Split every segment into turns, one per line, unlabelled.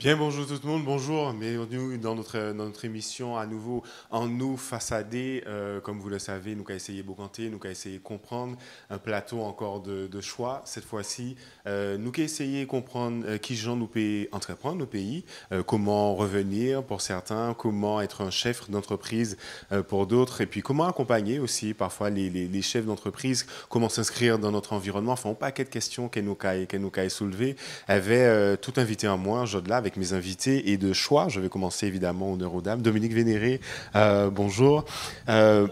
Bien, bonjour tout le monde, bonjour. Bienvenue dans notre émission à nouveau en nous façadés. Comme vous le savez, nous avons essayé Bocanté, nous avons essayé de comprendre un plateau encore de choix. Cette fois-ci, nous avons essayé de comprendre qui gens nous peut entreprendre nos pays, comment revenir pour certains, comment être un chef d'entreprise pour d'autres, et puis comment accompagner aussi parfois les chefs d'entreprise, comment s'inscrire dans notre environnement. Enfin, un paquet de questions qu'elle nous a soulevées. Elle avait tout invité en moi, là avec mes invités et de choix. Je vais commencer évidemment honneur aux dames. Dominique Vénéré, bonjour. Euh,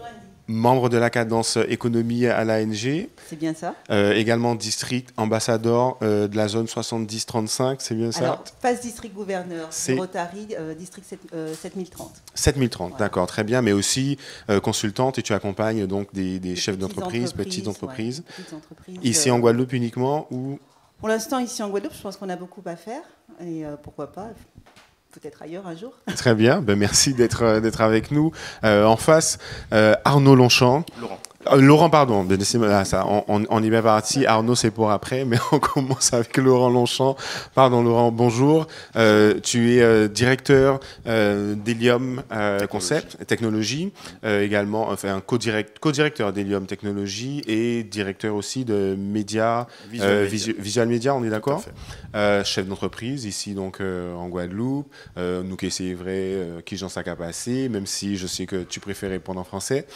Membre de la cadence économie à l'ANG.
C'est bien ça.
Également district ambassadeur de la zone 70-35, c'est bien ça?
Alors, face district gouverneur du Rotary, district 7030.
7030, voilà. D'accord, très bien. Mais aussi consultante et tu accompagnes donc des chefs d'entreprise,
petites
entreprises.
Ouais,
Ici en Guadeloupe uniquement ou...
Pour l'instant, ici en Guadeloupe, je pense qu'on a beaucoup à faire. Et pourquoi pas, peut-être ailleurs un jour.
Très bien, ben merci d'être avec nous. En face, Arnaud Longchamp. Laurent, pardon, ça, on y va parti. Arnaud, c'est pour après, mais on commence avec Laurent Longchamp. Pardon, Laurent, bonjour. Tu es directeur d'Helium Concept, Technologie, également, enfin, co-directeur d'Helium Technologie et directeur aussi de médias, Visual Media, on est d'accord? Chef d'entreprise, ici donc en Guadeloupe. Nous qui essayons vrai, qui j'en sais qu'à passer, même si je sais que tu préfères répondre en français.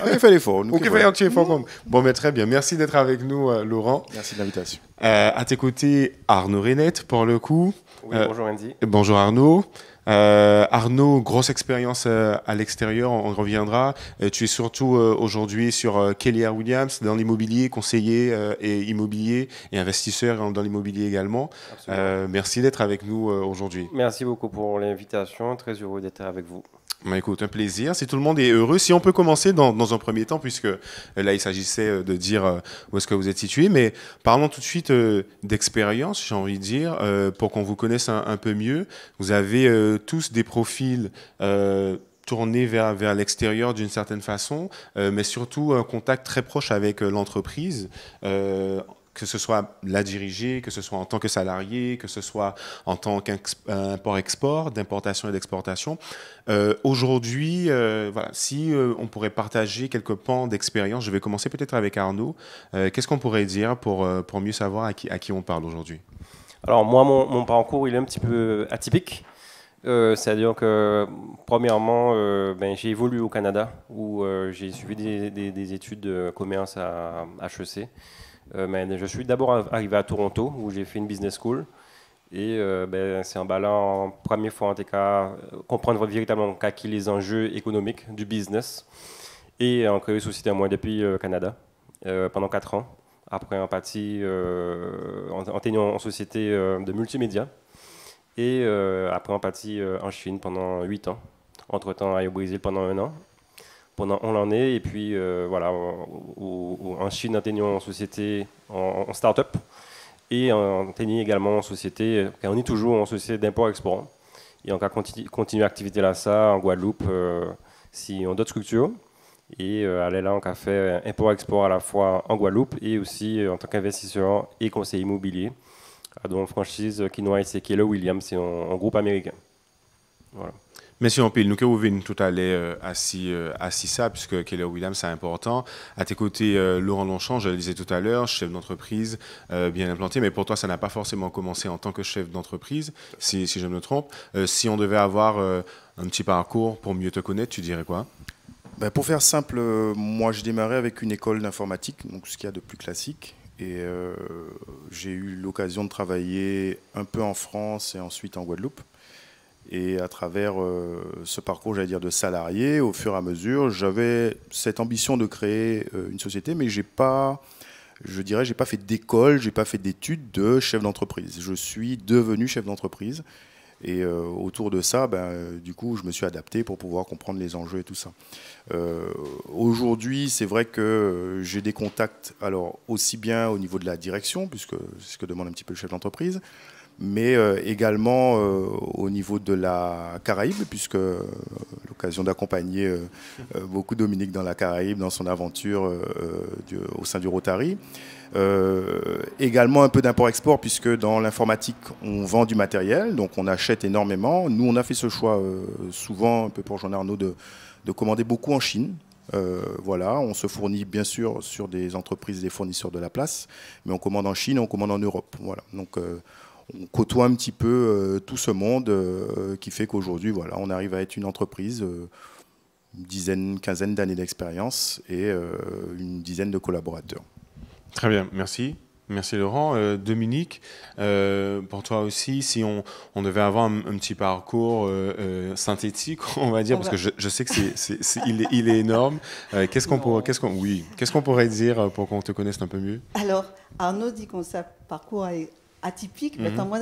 On fait l'effort.
Ok, tu es fort. Bon, mais très bien. Merci d'être avec nous, Laurent.
Merci de l'invitation.
À tes côtés, Arnaud Renette, pour le coup.
Oui, bonjour Andy.
Bonjour Arnaud. Arnaud, grosse expérience à l'extérieur, on reviendra. Tu es surtout aujourd'hui sur Keller Williams dans l'immobilier, conseiller et immobilier et investisseur dans l'immobilier également. Merci d'être avec nous aujourd'hui.
Merci beaucoup pour l'invitation, très heureux d'être avec vous.
Bah écoute, un plaisir. Si tout le monde est heureux, si on peut commencer dans un premier temps, puisque là, il s'agissait de dire où est-ce que vous êtes situé, mais parlons tout de suite d'expérience, j'ai envie de dire, pour qu'on vous connaisse un peu mieux. Vous avez tous des profils tournés vers l'extérieur d'une certaine façon, mais surtout un contact très proche avec l'entreprise. Que ce soit la diriger, que ce soit en tant que salarié, que ce soit en tant qu'import-export, d'importation et d'exportation. Aujourd'hui, voilà, si on pourrait partager quelques pans d'expérience, je vais commencer peut-être avec Arnaud. Qu'est-ce qu'on pourrait dire pour mieux savoir à qui on parle aujourd'hui?
Alors moi, mon parcours, il est un petit peu atypique. C'est-à-dire que, premièrement, j'ai évolué au Canada, où j'ai suivi des études de commerce à HEC. Mais je suis d'abord arrivé à Toronto, où j'ai fait une business school. Et c'est en ballant, première fois en tout cas, comprendre véritablement qui les enjeux économiques du business. Et en créé une société à moi depuis le Canada, pendant 4 ans. Après, en partie, en tenant en société de multimédia. Et après, en partie en Chine pendant 8 ans. Entre-temps, au Brésil pendant 1 an. Pendant l'année, et puis voilà, en Chine, on était en société, en start-up, et on était également en société, on est toujours en société d'import-export, et on a continué l'activité là, ça, en Guadeloupe, si on d'autres structures, et aller là, on a fait import-export à la fois en Guadeloupe, et aussi en tant qu'investisseur et conseiller immobilier, dans une franchise qui nous a été Keller Williams, c'est un groupe américain. Voilà.
Monsieur Ampil, nous avons tout à l'heure assis ça, puisque Keller Williams, c'est important. À tes côtés, Laurent Longchamp, je le disais tout à l'heure, chef d'entreprise bien implanté, mais pour toi, ça n'a pas forcément commencé en tant que chef d'entreprise, si je me trompe. Si on devait avoir un petit parcours pour mieux te connaître, tu dirais quoi?
Pour faire simple, moi, je démarrais avec une école d'informatique, donc ce qu'il y a de plus classique. Et j'ai eu l'occasion de travailler un peu en France et ensuite en Guadeloupe. Et à travers ce parcours, j'allais dire, de salarié, au fur et à mesure, j'avais cette ambition de créer une société, mais j'ai pas fait d'école, j'ai pas fait d'études de chef d'entreprise. Je suis devenu chef d'entreprise. Et autour de ça, du coup, je me suis adapté pour pouvoir comprendre les enjeux et tout ça. Aujourd'hui, c'est vrai que j'ai des contacts, alors aussi bien au niveau de la direction, puisque c'est ce que demande un petit peu le chef d'entreprise, mais également au niveau de la Caraïbe, puisque l'occasion d'accompagner beaucoup Dominique dans la Caraïbe, dans son aventure au sein du Rotary. Également un peu d'import-export, puisque dans l'informatique, on vend du matériel, donc on achète énormément. Nous, on a fait ce choix souvent, un peu pour Jean Arnaud, de commander beaucoup en Chine. Voilà, on se fournit bien sûr sur des entreprises, des fournisseurs de la place, mais on commande en Chine, on commande en Europe. Voilà, donc on côtoie un petit peu tout ce monde qui fait qu'aujourd'hui, voilà, on arrive à être une entreprise, une dizaine, quinzaine d'années d'expérience et une dizaine de collaborateurs.
Très bien, merci. Merci Laurent. Dominique, pour toi aussi, si on devait avoir un petit parcours synthétique, on va dire, parce que je sais que il est énorme. Qu'est-ce qu'on pourrait dire pour qu'on te connaisse un peu mieux?
Alors, Arnaud dit qu'on sa parcours est atypique, mais attends, moi,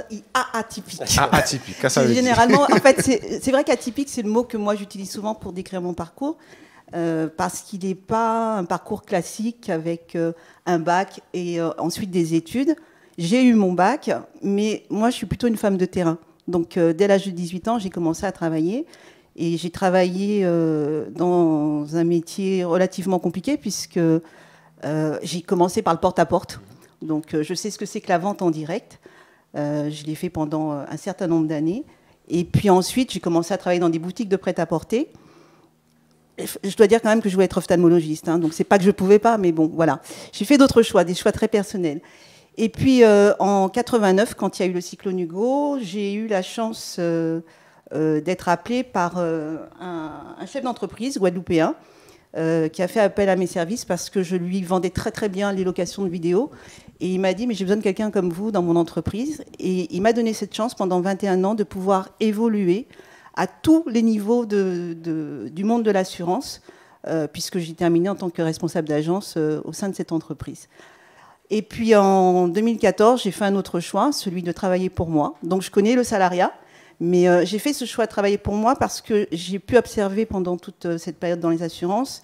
atypique.
Atypique, qu'est-ce que ça veut dire?
Généralement, en fait, c'est vrai qu'atypique, c'est le mot que moi j'utilise souvent pour décrire mon parcours. Parce qu'il n'est pas un parcours classique avec un bac et ensuite des études. J'ai eu mon bac, mais moi, je suis plutôt une femme de terrain. Donc, dès l'âge de 18 ans, j'ai commencé à travailler. Et j'ai travaillé dans un métier relativement compliqué, puisque j'ai commencé par le porte-à-porte. Donc, je sais ce que c'est que la vente en direct. Je l'ai fait pendant un certain nombre d'années. Et puis ensuite, j'ai commencé à travailler dans des boutiques de prêt-à-porter. Je dois dire quand même que je voulais être ophtalmologiste, hein, donc c'est pas que je pouvais pas, mais bon, voilà. J'ai fait d'autres choix, des choix très personnels. Et puis en 89, quand il y a eu le cyclone Hugo, j'ai eu la chance d'être appelée par un chef d'entreprise guadeloupéen qui a fait appel à mes services parce que je lui vendais très très bien les locations de vidéos. Et il m'a dit, mais j'ai besoin de quelqu'un comme vous dans mon entreprise. Et il m'a donné cette chance pendant 21 ans de pouvoir évoluer à tous les niveaux du monde de l'assurance, puisque j'ai terminé en tant que responsable d'agence au sein de cette entreprise. Et puis en 2014, j'ai fait un autre choix, celui de travailler pour moi. Donc je connais le salariat, mais j'ai fait ce choix de travailler pour moi parce que j'ai pu observer pendant toute cette période dans les assurances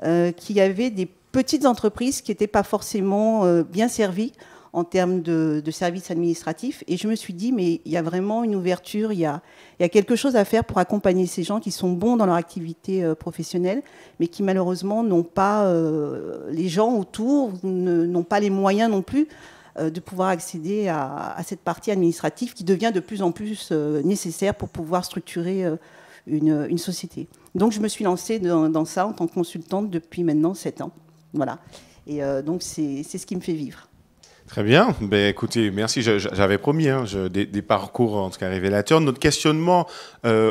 qu'il y avait des petites entreprises qui n'étaient pas forcément bien servies en termes de services administratifs. Et je me suis dit, mais il y a vraiment une ouverture, il y a quelque chose à faire pour accompagner ces gens qui sont bons dans leur activité professionnelle, mais qui malheureusement n'ont pas, les gens autour n'ont pas les moyens non plus de pouvoir accéder à cette partie administrative qui devient de plus en plus nécessaire pour pouvoir structurer une société. Donc je me suis lancée dans ça en tant que consultante depuis maintenant 7 ans. Voilà. Et donc c'est ce qui me fait vivre.
Très bien. Ben, écoutez, merci. J'avais promis des parcours en tout cas révélateurs. Notre questionnement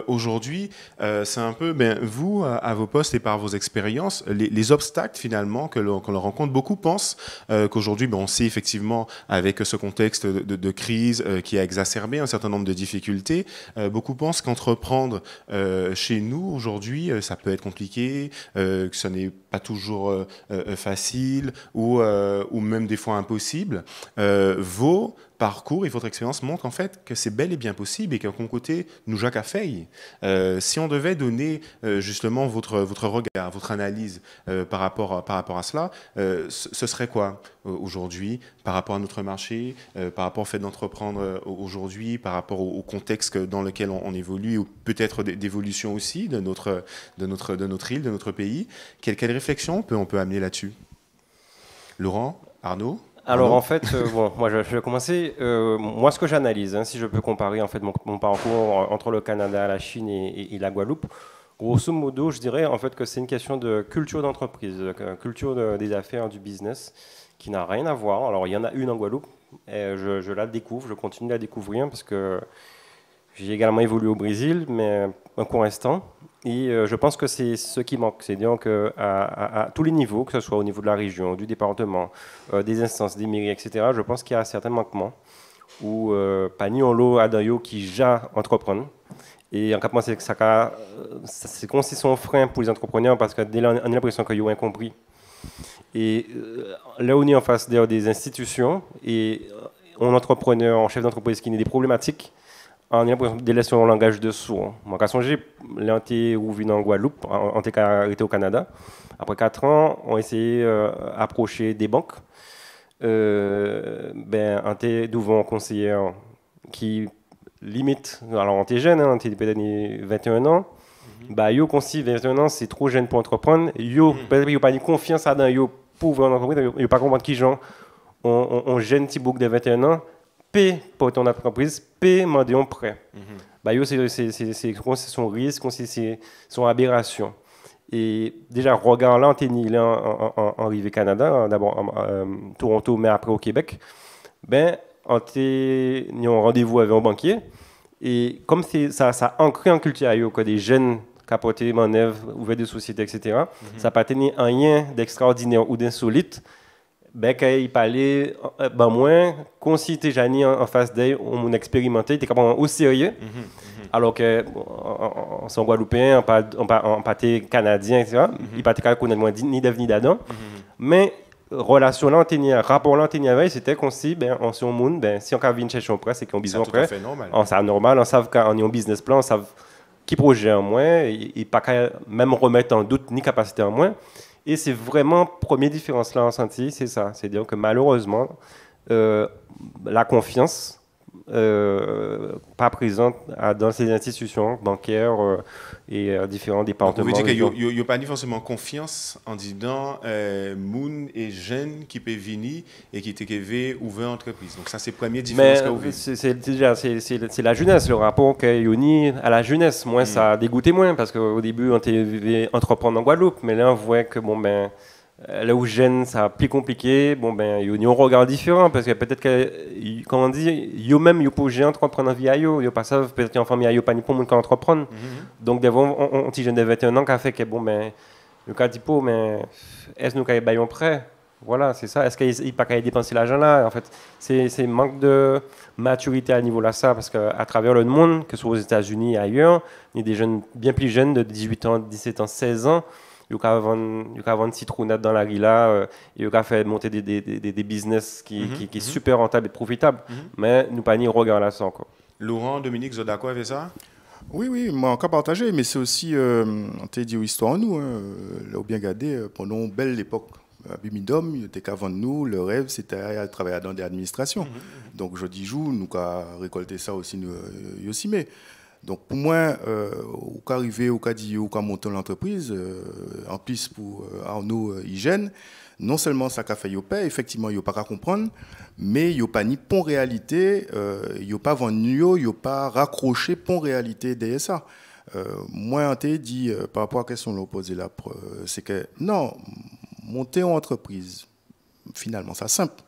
aujourd'hui, c'est un peu, vous, à vos postes et par vos expériences, les obstacles finalement que l'on rencontre. Beaucoup pensent qu'aujourd'hui, on sait effectivement, avec ce contexte de crise qui a exacerbé un certain nombre de difficultés, beaucoup pensent qu'entreprendre chez nous aujourd'hui, ça peut être compliqué, que ce n'est pas toujours facile ou même des fois impossible. Vos parcours et votre expérience montrent en fait que c'est bel et bien possible et qu'un côté nous Jacques a fait. Si on devait donner justement votre regard, votre analyse par rapport à cela, ce serait quoi aujourd'hui par rapport à notre marché, par rapport au fait d'entreprendre aujourd'hui, par rapport au contexte dans lequel on évolue ou peut-être d'évolution aussi de notre île, de notre pays. Quelle réflexion on peut amener là-dessus? Laurent, Arnaud?
Alors en fait, moi je vais commencer. Moi, ce que j'analyse, si je peux comparer en fait mon parcours entre le Canada, la Chine et la Guadeloupe, grosso modo, je dirais en fait que c'est une question de culture d'entreprise, culture des affaires, du business, qui n'a rien à voir. Alors il y en a une en Guadeloupe, et je la découvre, je continue de la découvrir parce que j'ai également évolué au Brésil, mais un court instant. Et je pense que c'est ce qui manque. C'est donc à tous les niveaux, que ce soit au niveau de la région, du département, des instances, des mairies, etc., je pense qu'il y a certains manquements où pas ni on l'eau à d'ailleurs qui ja entreprendre. Et en cas, c'est comme si son frein pour les entrepreneurs parce que dès là, on a l'impression qu'ils ont incompris. Et là, on est en face des institutions et un entrepreneur, un chef d'entreprise qui a des problématiques. On a l'impression de laisser un langage de sourd. Moi, quand j'ai été ouvert en Guadeloupe, on était arrêté au Canada. Après 4 ans, on a essayé d'approcher des banques. On était devant un conseiller limite, alors on était jeune, on était peut-être 21 ans, bah yo consi 21 ans c'est trop jeune pour entreprendre, yo peut-être yo pas de confiance dans yo pour ouvrir une entreprise, yo pas comprendre qui gens on jeune petit bouc de 21 ans, paie pour ton entreprise, paie demander un prêt. Bah yo c'est son risque, c'est son aberration. Et déjà regard là on était là en arrivé Canada, d'abord Toronto mais après au Québec. Ben on était un rendez-vous avec un banquier. Et comme ça ancré en culture que des jeunes capotés, manœuvres, ouvert des sociétés, etc., ça n'a pas tenu rien d'extraordinaire ou d'insolite. Ben, quand il parlait, ben, moins, quand si tu es en face d'eux, on expérimenté, tu es capable au sérieux. Alors que, en sont Guadeloupéens, en pâté canadien, etc., il pas connaître ni d'Ève ni d'Adam. Mais, relation là, rapport là, c'était qu'on se dit, ben, on se monde, ben, si on a venir chercher un prêt, c'est qu'on a besoin de prêt. C'est normal. On sait normal, on sait qu'on est en business plan, on sait qui projet en moins, et pas même remettre en doute ni capacité en moins. Et c'est vraiment la première différence là en senti, c'est ça. C'est-à-dire que malheureusement, la confiance pas présente dans ces institutions bancaires et différents départements.
Vous voulez dire qu'il n'y a pas forcément confiance en disant Moon et jeunes qui peuvent venir et qui peuvent ouvrir entreprise. Donc ça c'est la première différence que vous voyez.
C'est la jeunesse, le rapport qu'il y a à la jeunesse. Moi ça a dégoûté moins parce qu'au début on était entreprendre en Guadeloupe, mais là on voit que bon ben là où jeune, ça plus compliqué. Bon ben, il y a un regard différent parce que peut-être que, comment on dit, yo même yo pour entreprendre en vie yo pas ça peut-être qu'en famille yo pas ni pour monde qui entreprendre. Donc devant on petit jeune de 21 ans qui a fait que bon ben, le cas dit pour mais est-ce nous qu'il baillons prêt. Voilà, c'est ça. Est-ce qu'il pas qu'à dépenser l'argent là en fait, c'est manque de maturité à niveau là ça parce que à travers le monde, que ce soit aux États-Unis et ailleurs, il y a des jeunes bien plus jeunes de 18 ans, 17 ans, 16 ans. Il y a vendre citronnade dans la rilla, il y a fait monter des business qui est super rentable et profitable. Mais nous pas ni regard là ça encore.
Laurent, Dominique, vous êtes d'accord avec ça?
Oui, moi encore partagé, mais c'est aussi, on t'a dit histoire nous, là bien gardé, pendant une belle époque. À Bimidom, il était qu'avant nous, le rêve c'était de travailler dans des administrations. Donc je dis jour, nous avons récolté ça aussi, nous aussi, mais. Donc pour moi, au cas arrivé, au cas dit, au cas monter l'entreprise, en plus pour Arnaud Hygiène, non seulement ça qu'a fait Yopé, effectivement, il n'y a pas qu'à comprendre, mais il n'y a pas ni pont réalité, il n'y a pas vendu, il n'y a pas raccroché pont réalité derrière ça. Moi, on t'a dit, par rapport à la question que posée là, c'est que non, monter en entreprise, finalement, c'est simple.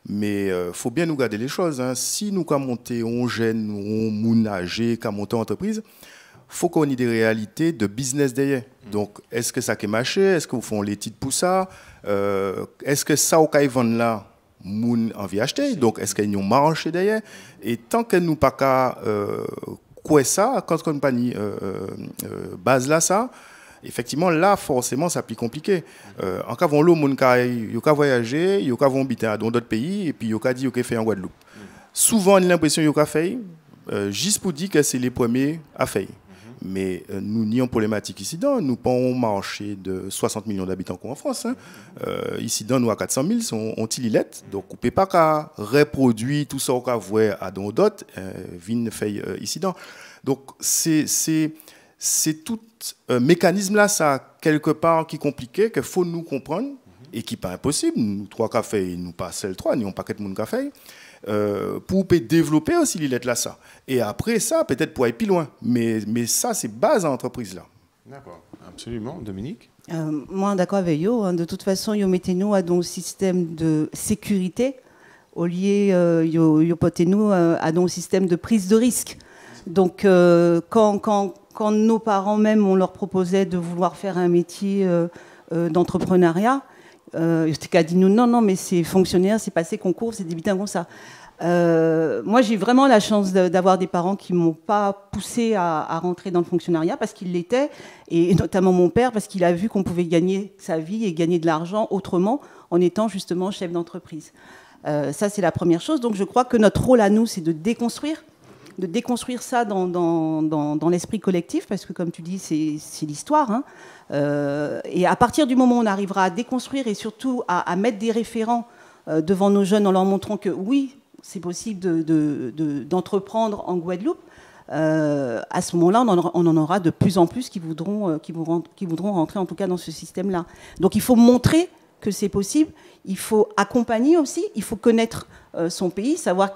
Mais il faut bien nous garder les choses. Hein. Si nous avons monté, on jeune, on mounagé, on monté en entreprise, il faut qu'on ait des réalités de business derrière. Donc, est-ce que ça a marché? Est-ce que vous font les titres pour ça? Est-ce que ça, au cas vendre là, moun envie acheter? Donc, est-ce qu'il y a un marché derrière? Et tant que nous pas qu'à quoi ça, quand on compagnie base là, ça, effectivement, là, forcément, ça plus compliqué. En cas où l'eau, il y a voyager, il y a habiter dans d'autres pays, et puis il y a dit qu'il fait en Guadeloupe. Souvent, on a l'impression qu'il y a fait, juste pour dire que c'est les premiers à faire. Mais nous n'y avons problématique ici. Nous pas un marché de 60 millions d'habitants comme en France. Hein. Ici, nous à 400 000, on tililette. Donc, on ne peut pas qu'à reproduire tout ça qu'on voit à d'autres, vin fait ici. Donc, c'est tout mécanisme là, ça quelque part qui est compliqué, qu'il faut nous comprendre et qui n'est pas impossible. Nous, trois cafés, nous pas seuls trois, nous n'avons pas de café. Pour développer aussi les lettres là, ça. Et après ça, peut-être pour aller plus loin. Mais ça, c'est base à l'entreprise là.
D'accord, absolument. Dominique?
Moi, d'accord avec vous. Hein. De toute façon, vous mettez-nous à un système de sécurité au lieu vous mettez-nous à un système de prise de risque. Donc, quand nos parents même, on leur proposait de vouloir faire un métier d'entrepreneuriat, ils étaient dit non, mais c'est fonctionnaire, c'est passé concours, c'est débuté comme ça. Moi, j'ai vraiment la chance d'avoir des parents qui ne m'ont pas poussé à rentrer dans le fonctionnariat parce qu'ils l'étaient, et notamment mon père, parce qu'il a vu qu'on pouvait gagner sa vie et gagner de l'argent autrement en étant justement chef d'entreprise. Ça, c'est la première chose. Donc, je crois que notre rôle à nous, c'est de déconstruire ça dans l'esprit collectif, parce que comme tu dis, c'est l'histoire. Hein. Et à partir du moment où on arrivera à déconstruire et surtout à mettre des référents devant nos jeunes en leur montrant que oui, c'est possible d'entreprendre en Guadeloupe, à ce moment-là, on en aura de plus en plus qui voudront rentrer en tout cas dans ce système-là. Donc il faut montrer que c'est possible, il faut accompagner aussi, il faut connaître son pays, savoir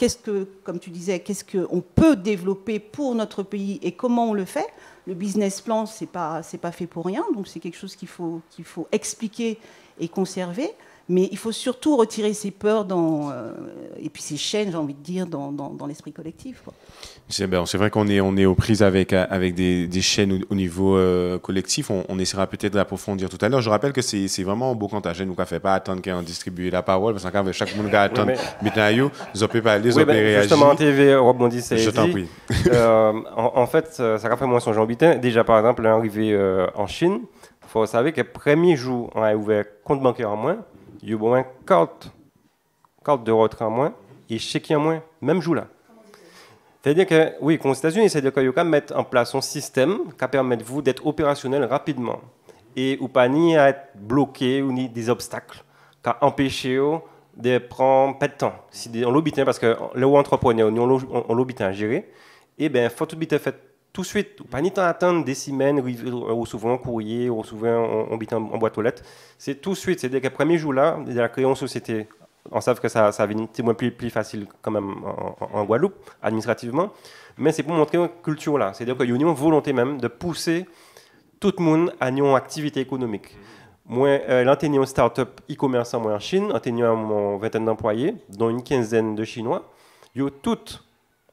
comme tu disais, qu'est-ce qu'on peut développer pour notre pays et comment on le fait. Le business plan, c'est pas fait pour rien, donc c'est quelque chose qu'il faut expliquer et conserver. Mais il faut surtout retirer ces peurs et puis ces chaînes, j'ai envie de dire, dans l'esprit collectif, quoi.
C'est vrai qu'on est aux prises avec des chaînes au niveau collectif. On essaiera peut-être d'approfondir tout à l'heure. Je rappelle que c'est vraiment beau quand nous ne fait pas attendre qu'on distribue la parole, parce que chaque monde qui attend, maintenant, vous pouvez parler, vous pouvez réagir.
Justement, en TV, rebondit, c'est
je t'en prie.
En fait, ça fait moi son Jean Bitin. Déjà, par exemple, arrivé en Chine, il faut savoir que le premier jour, on a ouvert compte bancaire en moins. Il y a au moins carte de retrait en moins et chèque en moins, même jour là. C'est-à-dire que, oui, aux États-Unis, c'est-à-dire qu'il y a mettre en place un système qui permet vous d'être opérationnel rapidement et ou pas ni à être bloqué ou ni des obstacles qui empêchent de prendre pas de temps. Si on l'obtient parce que le entrepreneur, on l'obtient à gérer, et bien, il faut tout être fait tout de suite, pas ni temps attendre des semaines, ou souvent en courrier, ou souvent en boîte aux lettres. C'est tout de suite. C'est-à-dire que le premier jour-là, il a créé une société. On sait que ça vient plus facile quand même en Guadeloupe, administrativement. Mais c'est pour montrer une culture là. C'est-à-dire qu'il y a une volonté même de pousser tout le monde à une activité économique. Moi, là, j'ai une start-up e-commerce en Chine, j'ai une vingtaine d'employés, dont une quinzaine de Chinois. Ils ont toutes.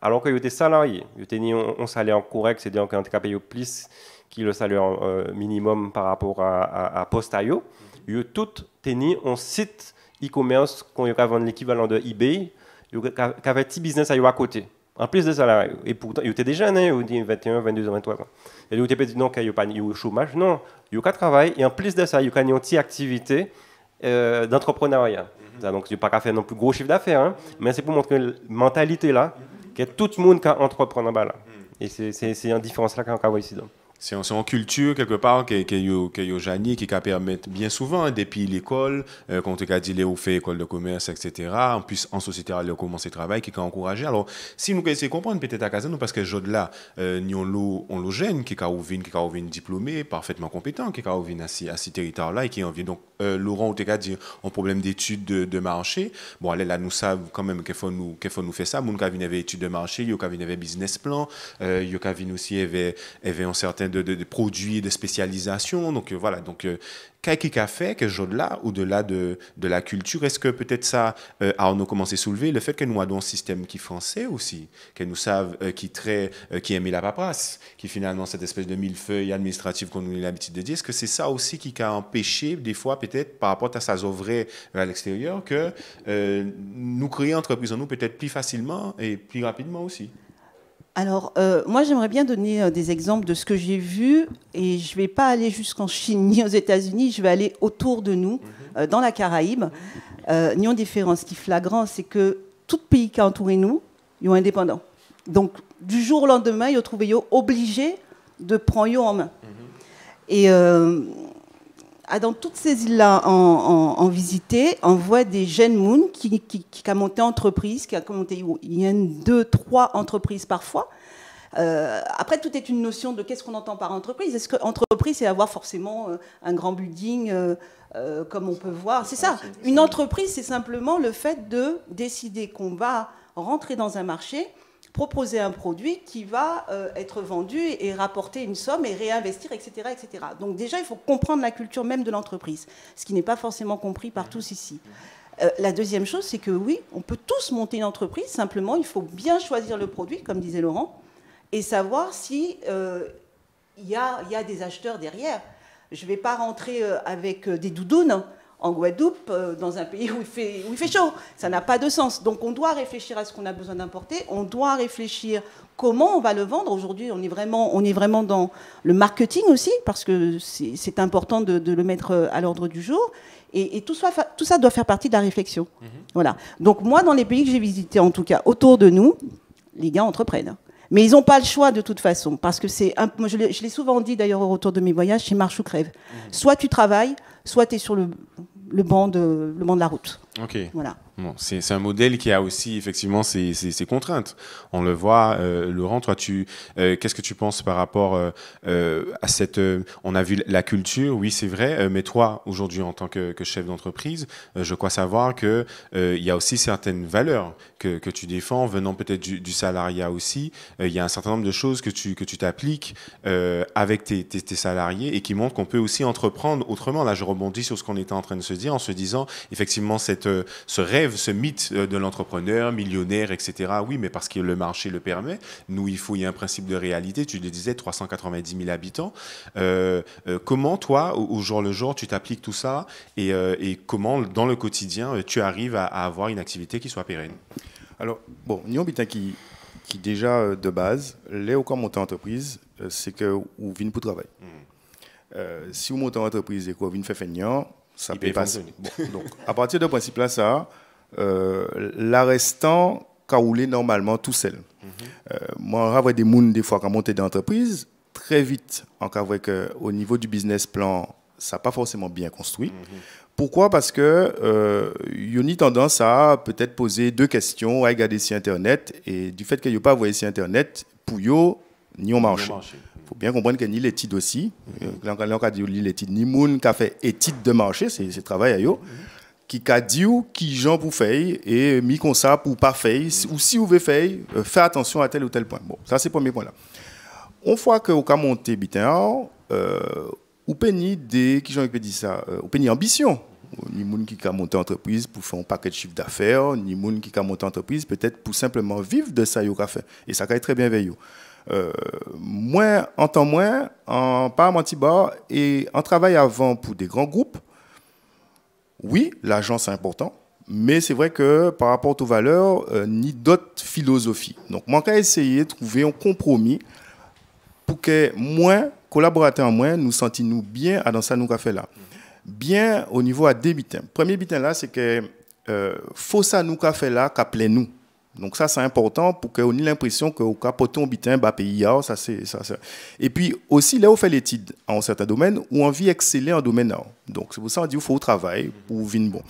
Alors qu'il y a des salariés, il y a un salaire correct, c'est-à-dire qu'on est payé plus que le salaire minimum par rapport à Postaio. Il y a tout un site e-commerce qu'on a vendu l'équivalent de eBay, il y a un petit business à côté, en plus de salariés. Et pourtant, il y a des jeunes, il y a 21, 22, 23 ans. Et il y a des non, il n'y a pas de chômage, non, il y a qu'un travail, et en plus de ça, il y a une petite activité d'entrepreneuriat. Donc, il n'y a pas qu'à faire non plus gros chiffre d'affaires, hein, mais c'est pour montrer la mentalité là, que tout le monde qui entreprend là-bas. Et c'est une différence là qu'on voit ici. Donc.
C'est en culture, quelque part, qu'il y a Jani qui permet bien souvent, depuis l'école, quand on a dit qu'on fait école de commerce, etc., en plus, en société, on a commencé le travail, qui a encouragé. Alors, si nous essayons de comprendre peut-être à Kazan, parce que là, nous avons jeune qui a diplômé, parfaitement compétent, qui a ouvert à ce territoire-là, et qui en vient. Donc, Laurent, on a dit un problème d'études de marché. Bon, allez, là, nous savons quand même qu'il faut nous faire ça. Nous avons des études de marché, nous avons des business plans, nous avons aussi un certain de produits de spécialisation. Donc voilà, donc qu'est-ce qui a fait que au-delà de la culture, est-ce que peut-être ça on a commencé à soulever le fait que nous avons un système qui est français aussi, que nous savons qui aime la paperasse, qui finalement cette espèce de millefeuille administrative qu'on a l'habitude de dire, est-ce que c'est ça aussi qui a empêché des fois peut-être par rapport à sa œuvre à l'extérieur que nous créons entreprise en nous peut-être plus facilement et plus rapidement aussi?
Alors, moi, j'aimerais bien donner des exemples de ce que j'ai vu, et je ne vais pas aller jusqu'en Chine ni aux États-Unis, je vais aller autour de nous, dans la Caraïbe. Nous, une différence qui est flagrante, c'est que tout pays qui a entouré nous, ils sont indépendants. Donc, du jour au lendemain, ils ont trouvé obligés de prendre en main. Et dans toutes ces îles-là, en visiter, on voit des jeunes moons qui ont monté entreprise, qui a monté, il y a 2, 3 entreprises parfois. Après, tout est une notion de qu'est-ce qu'on entend par entreprise. Est-ce qu'entreprise, c'est avoir forcément un grand building, comme on peut voir? C'est ça. Une entreprise, c'est simplement le fait de décider qu'on va rentrer dans un marché, proposer un produit qui va être vendu et rapporter une somme et réinvestir, etc., etc. Donc déjà, il faut comprendre la culture même de l'entreprise, ce qui n'est pas forcément compris par tous ici. La deuxième chose, c'est que oui, on peut tous monter une entreprise, simplement, il faut bien choisir le produit, comme disait Laurent, et savoir si y a des acheteurs derrière. Je ne vais pas rentrer avec des doudounes en Guadeloupe, dans un pays où il fait chaud. Ça n'a pas de sens. Donc on doit réfléchir à ce qu'on a besoin d'importer, on doit réfléchir comment on va le vendre. Aujourd'hui, on est vraiment dans le marketing aussi, parce que c'est important de le mettre à l'ordre du jour. Et tout ça doit faire partie de la réflexion. Voilà. Donc moi, dans les pays que j'ai visités, en tout cas, autour de nous, les gars entreprennent. Mais ils n'ont pas le choix de toute façon, parce que moi, je l'ai souvent dit d'ailleurs au retour de mes voyages, c'est marche ou crève. Soit tu travailles, soit tu es sur le banc de la route.
Ok.
Voilà.
Bon, c'est un modèle qui a aussi effectivement ses contraintes. On le voit, Laurent, toi, qu'est-ce que tu penses par rapport à cette... on a vu la culture, oui, c'est vrai, mais toi, aujourd'hui, en tant que chef d'entreprise, je crois savoir que il y a aussi certaines valeurs que tu défends, venant peut-être du salariat aussi. Il y a un certain nombre de choses que tu t'appliques avec tes salariés et qui montrent qu'on peut aussi entreprendre autrement. Là, je rebondis sur ce qu'on était en train de se dire, en se disant, effectivement, ce rêve, ce mythe de l'entrepreneur, millionnaire, etc. Oui, mais parce que le marché le permet. Nous, il y a un principe de réalité. Tu le disais, 390 000 habitants. Comment, toi, au jour le jour, tu t'appliques tout ça et comment, dans le quotidien, tu arrives à avoir une activité qui soit pérenne?
Alors, bon, nous habitant qui déjà de base, les au monter entreprise, c'est que vous venez pour travailler. Si vous montez en entreprise et que vous venez faire feignant, ça peut passer. Bon, donc, à partir de ce principe-là, ça, l'arrestant qu'a roulé normalement tout seul. Moi, j'avais des gens, des fois, qui ont monté dans l'entreprise, très vite, au niveau du business plan, ça n'a pas forcément bien construit. Pourquoi? Parce que y a une tendance à peut-être poser deux questions, à regarder sur Internet, et du fait qu'il n'y a pas voyé sur Internet, pour eux, ni on marche. Il faut bien comprendre que ni l'étude aussi, quand on a dit l'étude, ni moun qui a fait étude de marché, c'est travail à eux, qui a dit qui gens pour faire et mis comme ça pour pas faire, ou si vous voulez faire, faire attention à tel ou tel point. Bon, ça c'est le premier point là. Une fois que vous avez monté bitin, ou péni des qui j'en ai dit ça, ou péni ambition. Ni moun qui a monté entreprise pour faire un paquet de chiffre d'affaires, ni moun qui a monté entreprise peut-être pour simplement vivre de ça yo qu'a fait. Et ça a été très bien veillé. Moins en temps moins, en pas menti bas et en travail avant pour des grands groupes. Oui, l'argent c'est important, mais c'est vrai que par rapport aux valeurs, ni d'autres philosophies. Donc moi j'ai essayé de trouver un compromis pour que moins collaborateurs moins nous sentions bien dans ça nous qu'a fait là. Bien au niveau à deux bitins. Premier bitin là, c'est que faut ça nous qu'a fait là, qu'a plaît nous. Donc ça c'est important pour qu'on ait l'impression que au capoter un bitin bas pays ça c'est ça. Et puis aussi là on fait l'étude en certains domaines ou envie exceller en domaine là. Donc c'est pour ça on dit il faut travailler pour venir bon.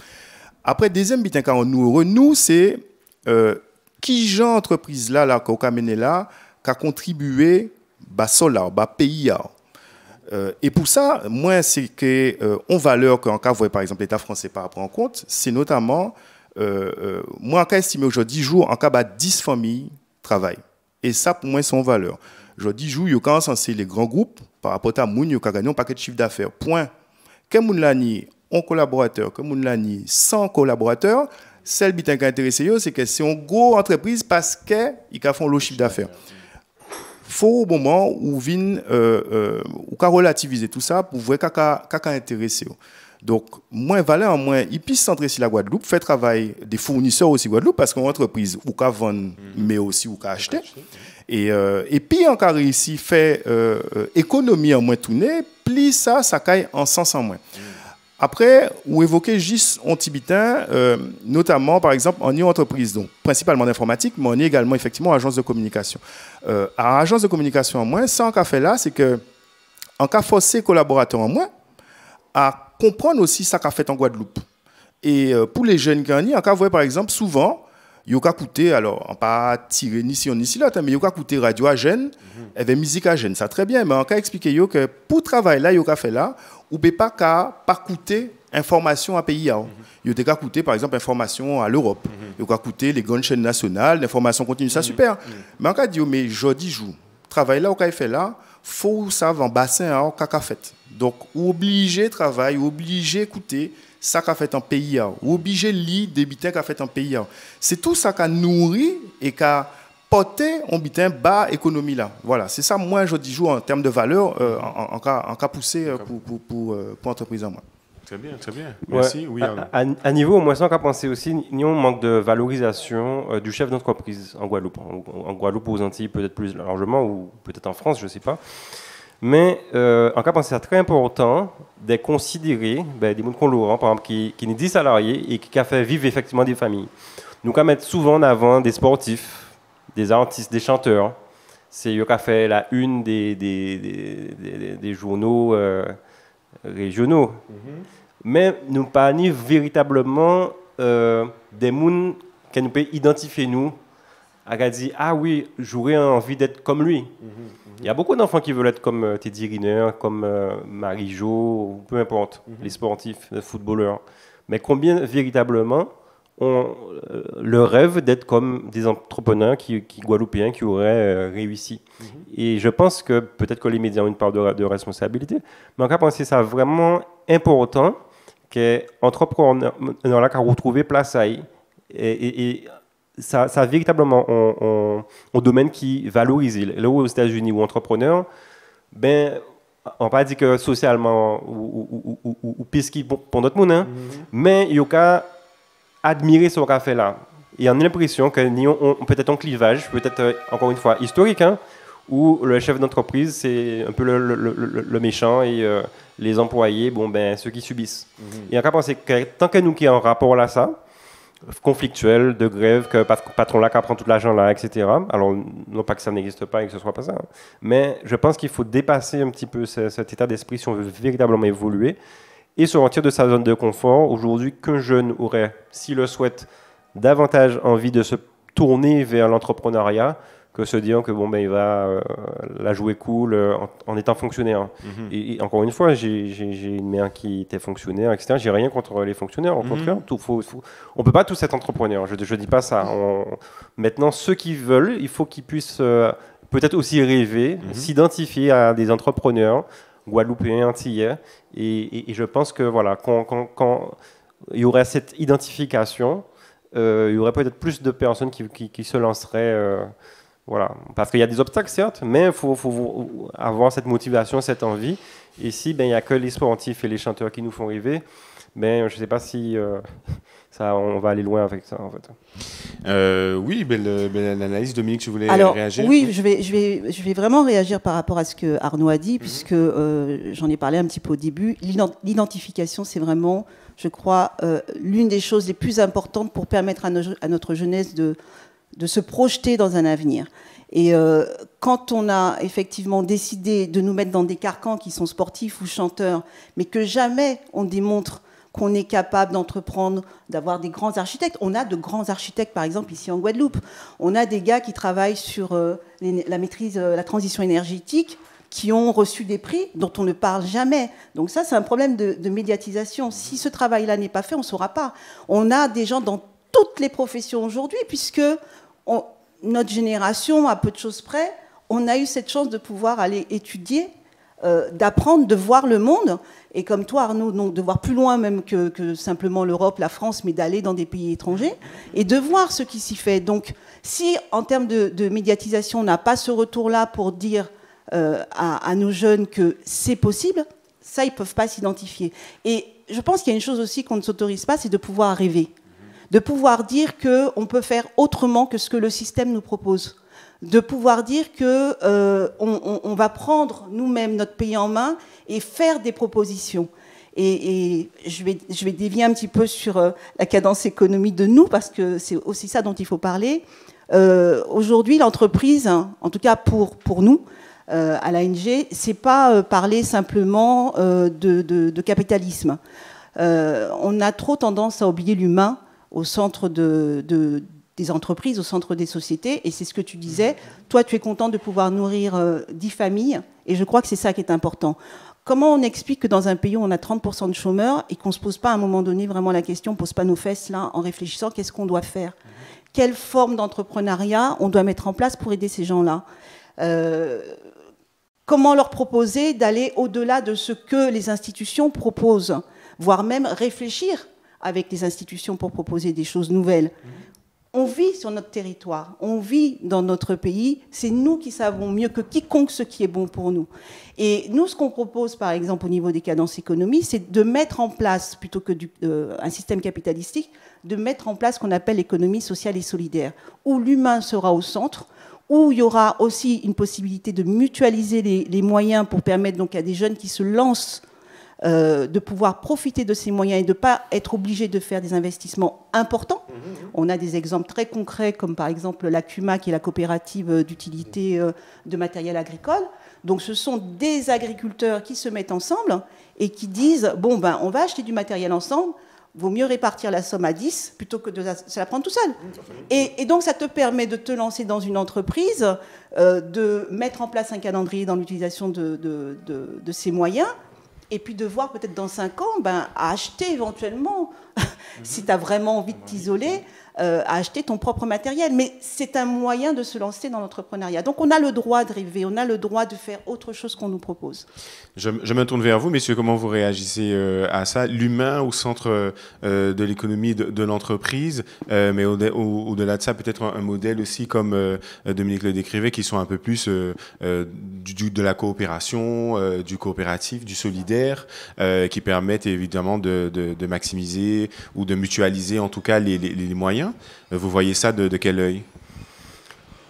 Après deuxième bitin quand nous c'est qui genre entreprise là qu'on a mené là qui a contribué bas solar bas pays là. Et pour ça, moi, c'est que on valeur qu'en cas, par exemple, l'État français pas à prendre en compte, c'est notamment, moi, en cas estimé aujourd'hui, 10 jours, en cas, 10 familles travaillent. Et ça, pour moi, c'est en valeur. Je dis, jour, il y a censé les grands groupes, par rapport à moun, il y a gagné un paquet de chiffre d'affaires. Point. Que moun lani, un collaborateur, que moun lani, 100 collaborateurs, celle qui est intéressé, c'est que c'est une grosse entreprise parce qu'ils font le chiffre d'affaires. Faut au moment où vient ou relativiser tout ça pour voir qu'à intéressé. Donc moins valeur moins il puisse centrer sur la Guadeloupe, faire travail des fournisseurs aussi Guadeloupe parce qu'une entreprise ou qu'à vendre mais aussi ou qu'à acheter. Et puis on a réussi faire économie en moins tourner, plus ça caille en sens en moins. Après, vous évoquez juste un petit bitin, notamment, par exemple, en une entreprise, donc principalement d'informatique, mais on est également effectivement agence de communication. À agence de communication en moins, ça, en cas fait là, c'est que, en cas forcé collaborateurs en moins, à comprendre aussi ça qu'a fait en Guadeloupe. Et pour les jeunes qui en y, en cas, vous voyez, par exemple, souvent, il y a coûté, alors, on pas tirer ni ci ni là, mais il y a coûté radio à Gênes, et musique à Gênes, ça très bien, mais on a expliqué que pour travail là, il y a fait là, ou pas coûter information à pays. Il y a coûté, par exemple, information à l'Europe. Il y a coûté les grandes chaînes nationales, l'information continue, ça super. Mais on a dit, mais jeudi jour, travail là, on a fait là, faut savoir en bassin à qu'a fait. Donc, obligé travail, obligé écouter ça qu'a fait en pays, obligé lire des bitins qu'a fait en pays. C'est tout ça qu'a nourri et qu'a porté un bitin bas économie là. Voilà, c'est ça moi je dis en termes de valeur en cas poussé pour entreprise en moi.
Très bien, très bien. Merci.
Ouais. Oui, à niveau, moi, sans qu'à penser aussi, nous on manque de valorisation du chef d'entreprise en Guadeloupe. En Guadeloupe, aux Antilles, peut-être plus largement, ou peut-être en France, je ne sais pas. Mais en cas penser, c'est très important de considérer des gens comme Laurent, par exemple, qui sont 10 salariés et qui a fait vivre effectivement des familles. Nous on met souvent en avant des sportifs, des artistes, des chanteurs. C'est eux qui a fait la une des journaux régionaux. Mais nous pas ni véritablement des gens qui nous peuvent identifier nous, à dire ah oui, j'aurais envie d'être comme lui. Il y a beaucoup d'enfants qui veulent être comme Teddy Riner, comme Marie-Jo, ou peu importe, les sportifs, les footballeurs. Mais combien véritablement ont le rêve d'être comme des entrepreneurs guadeloupéens qui auraient réussi. Et je pense que peut-être que les médias ont une part de responsabilité, mais en cas penser ça vraiment important qu'entrepreneur-là qui a retrouvé place à et ça véritablement un domaine qui valorise. Là où aux États-Unis ou entrepreneur, ben on ne va pas dire que socialement ou pisqui pour notre monde, hein, mais il y a admirer ce qu'on fait là. Et on a l'impression que nous avons peut-être un clivage, peut-être encore une fois historique, hein, où le chef d'entreprise c'est un peu le méchant et les employés, bon ben ceux qui subissent. Et on a pensé que tant que nous qui en rapport là ça, conflictuel, de grève, que le patron là qui prend tout l'argent là, etc. Alors non pas que ça n'existe pas et que ce soit pas ça, hein, mais je pense qu'il faut dépasser un petit peu cet état d'esprit si on veut véritablement évoluer. Et se sortir de sa zone de confort. Aujourd'hui, qu'un jeune aurait, s'il le souhaite, davantage envie de se tourner vers l'entrepreneuriat que se dire que bon ben il va la jouer cool en étant fonctionnaire. Et encore une fois, j'ai une mère qui était fonctionnaire, etc. J'ai rien contre les fonctionnaires, au contraire. On peut pas tous être entrepreneurs. Je dis pas ça. Maintenant, ceux qui veulent, il faut qu'ils puissent peut-être aussi rêver, s'identifier à des entrepreneurs guadeloupéens, antillais, et je pense que voilà, quand il y aurait cette identification, il y aurait peut-être plus de personnes qui se lanceraient, voilà, parce qu'il y a des obstacles certes, mais il faut avoir cette motivation, cette envie. Et si ben il y a que les sportifs et les chanteurs qui nous font rêver, ben je sais pas si ça, on va aller loin avec ça en fait.
Oui, belle analyse. Dominique, tu voulais réagir?
Oui, je vais vraiment réagir par rapport à ce que Arnaud a dit, puisque j'en ai parlé un petit peu au début. L'identification, c'est vraiment, je crois, l'une des choses les plus importantes pour permettre à notre jeunesse de se projeter dans un avenir. Et quand on a effectivement décidé de nous mettre dans des carcans qui sont sportifs ou chanteurs, mais que jamais on démontre qu'on est capable d'entreprendre, d'avoir des grands architectes. On a de grands architectes, par exemple, ici en Guadeloupe. On a des gars qui travaillent sur la maîtrise, la transition énergétique, qui ont reçu des prix dont on ne parle jamais. Donc ça, c'est un problème de médiatisation. Si ce travail-là n'est pas fait, on ne saura pas. On a des gens dans toutes les professions aujourd'hui, puisque notre génération, à peu de choses près, on a eu cette chance de pouvoir aller étudier, d'apprendre, de voir le monde. Et comme toi, Arnaud, donc de voir plus loin même que simplement l'Europe, la France, mais d'aller dans des pays étrangers et de voir ce qui s'y fait. Donc, si en termes de médiatisation, on n'a pas ce retour-là pour dire à nos jeunes que c'est possible, ça, ils ne peuvent pas s'identifier. Et je pense qu'il y a une chose aussi qu'on ne s'autorise pas, c'est de pouvoir rêver. De pouvoir dire qu'on peut faire autrement que ce que le système nous propose. De pouvoir dire qu'on va prendre nous-mêmes notre pays en main et faire des propositions. Et je vais dévier un petit peu sur la cadence économique de nous, parce que c'est aussi ça dont il faut parler. Aujourd'hui, l'entreprise, en tout cas pour nous, à l'ANG, c'est pas parler simplement de capitalisme. On a trop tendance à oublier l'humain au centre des entreprises, au centre des sociétés, et c'est ce que tu disais. Toi, tu es content de pouvoir nourrir 10 familles, et je crois que c'est ça qui est important. Comment on explique que dans un pays où on a 30% de chômeurs et qu'on ne se pose pas à un moment donné vraiment la question, on ne pose pas nos fesses là en réfléchissant qu'est-ce qu'on doit faire? Quelle forme d'entrepreneuriat on doit mettre en place pour aider ces gens-là? Comment leur proposer d'aller au-delà de ce que les institutions proposent, voire même réfléchir avec les institutions pour proposer des choses nouvelles? On vit sur notre territoire, on vit dans notre pays, c'est nous qui savons mieux que quiconque ce qui est bon pour nous. Et nous, ce qu'on propose, par exemple, au niveau des cadences économie, c'est de mettre en place, plutôt que un système capitalistique, de mettre en place ce qu'on appelle l'économie sociale et solidaire, où l'humain sera au centre, où il y aura aussi une possibilité de mutualiser les moyens pour permettre donc à des jeunes qui se lancent de pouvoir profiter de ces moyens et de ne pas être obligés de faire des investissements importants. On a des exemples très concrets, comme par exemple la CUMA, qui est la coopérative d'utilité de matériel agricole. Donc ce sont des agriculteurs qui se mettent ensemble et qui disent, bon, ben, on va acheter du matériel ensemble, vaut mieux répartir la somme à 10 plutôt que de se la prendre tout seul. Et donc, ça te permet de te lancer dans une entreprise, de mettre en place un calendrier dans l'utilisation de ces moyens, et puis de voir peut-être dans 5 ans, à acheter éventuellement, si tu as vraiment envie de t'isoler, à acheter ton propre matériel. Mais c'est un moyen de se lancer dans l'entrepreneuriat. Donc on a le droit de rêver, on a le droit de faire autre chose qu'on nous propose.
Je me tourne vers vous, messieurs, comment vous réagissez à ça? L'humain au centre de l'économie de l'entreprise, mais au-delà de ça, peut-être un modèle aussi comme Dominique le décrivait, qui sont un peu plus de la coopération, du coopératif, du solidaire, qui permettent évidemment de maximiser ou de mutualiser en tout cas les moyens. Vous voyez ça de quel œil?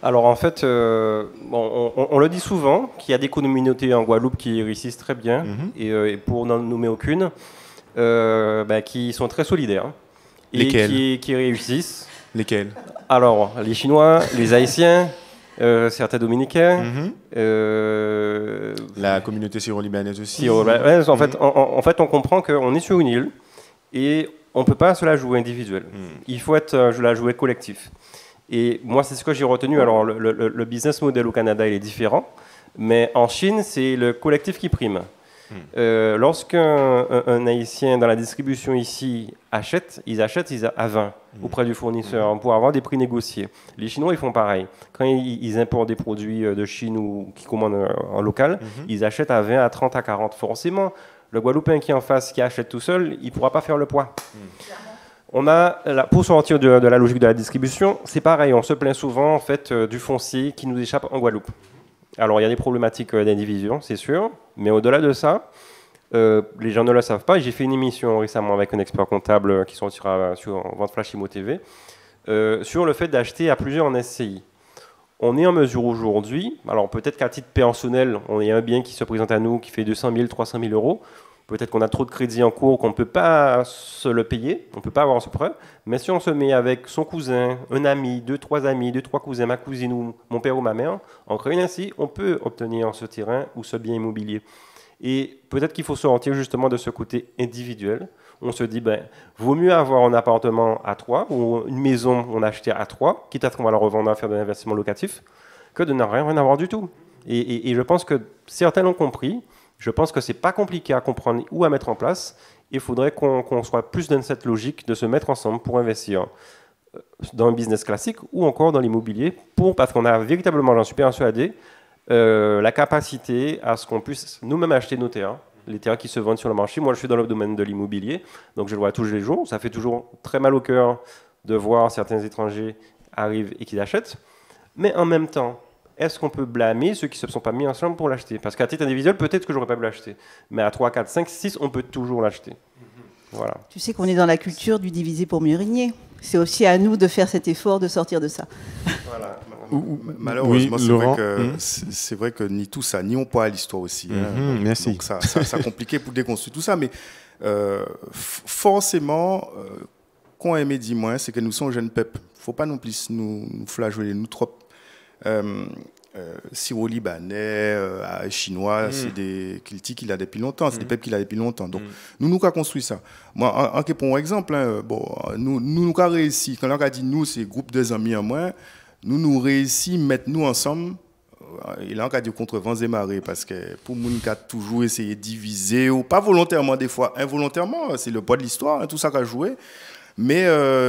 Alors en fait, on le dit souvent, qu'il y a des communautés en Guadeloupe qui réussissent très bien, et pour n'en nommer aucune, qui sont très solidaires. Et qui réussissent.
Lesquels?
Alors, les Chinois, les Haïtiens, certains Dominicains.
La communauté syro-libanaise aussi.
En fait, on comprend qu'on est sur une île et on ne peut pas se la jouer individuelle. Il faut la jouer collectif. Et moi, c'est ce que j'ai retenu. Alors, le business model au Canada, il est différent. Mais en Chine, c'est le collectif qui prime. Lorsqu'un Haïtien dans la distribution ici achète, ils achètent à 20 auprès du fournisseur pour avoir des prix négociés. Les Chinois, ils font pareil. Quand ils importent des produits de Chine ou qui commandent en local, ils achètent à 20, à 30, à 40. Forcément, le Guadeloupéen qui est en face, qui achète tout seul, il ne pourra pas faire le poids. On a, pour sortir de la logique de la distribution, c'est pareil, on se plaint souvent en fait, du foncier qui nous échappe en Guadeloupe. Alors il y a des problématiques d'indivision, c'est sûr, mais au-delà de ça, les gens ne le savent pas. J'ai fait une émission récemment avec un expert comptable qui sortira sur Vente Flash Imo TV, sur le fait d'acheter à plusieurs en SCI. On est en mesure aujourd'hui, alors peut-être qu'à titre personnel, on a un bien qui se présente à nous qui fait 200 000, 300 000 euros. Peut-être qu'on a trop de crédit en cours, qu'on ne peut pas se le payer, on ne peut pas avoir ce prêt. Mais si on se met avec son cousin, un ami, 2-3 amis, 2-3 cousins, ma cousine ou mon père ou ma mère, en créant ainsi, on peut obtenir ce terrain ou ce bien immobilier. Et peut-être qu'il faut sortir justement de ce côté individuel. On se dit, vaut mieux avoir un appartement à 3 ou une maison qu'on a achetée à 3, quitte à ce qu'on va la revendre à faire de l'investissement locatif, que de ne rien avoir du tout. Et je pense que certains l'ont compris. Je pense que ce n'est pas compliqué à comprendre ou à mettre en place. Il faudrait qu'on soit plus dans cette logique de se mettre ensemble pour investir dans un business classique ou encore dans l'immobilier, parce qu'on a véritablement, j'en suis persuadé, la capacité à ce qu'on puisse nous-mêmes acheter nos terrains, les terrains qui se vendent sur le marché. Moi, je suis dans le domaine de l'immobilier, donc je le vois tous les jours. Ça fait toujours très mal au cœur de voir certains étrangers arrivent et qu'ils achètent. Mais en même temps, est-ce qu'on peut blâmer ceux qui ne se sont pas mis ensemble pour l'acheter? Parce qu'à titre individuel, peut-être que je n'aurais pas pu l'acheter. Mais à 3, 4, 5, 6, on peut toujours l'acheter. Voilà.
Tu sais qu'on est dans la culture du diviser pour mieux régner. C'est aussi à nous de faire cet effort de sortir de ça.
Voilà. Malheureusement, oui, c'est vrai que ni tout ça, ni on parle à l'histoire aussi.
Merci.
Donc ça compliqué pour déconstruire tout ça. Mais forcément, qu'on aimé dit moins, c'est que nous sommes jeunes peuples. Il ne faut pas non plus nous flageoler, nous trop. Syro-libanais, chinois, c'est des cultures qu'il a depuis longtemps, c'est des peuples qu'il a depuis longtemps. Donc, nous avons construit ça. Moi, pour exemple, nous avons réussi, quand on a dit nous, c'est groupe de amis en moins, nous réussi mettre nous ensemble, et là, on a dit contre vents et marées, parce que pour nous, on a toujours essayé de diviser, ou pas volontairement, des fois involontairement, c'est le poids de l'histoire, tout ça qu'a joué. Mais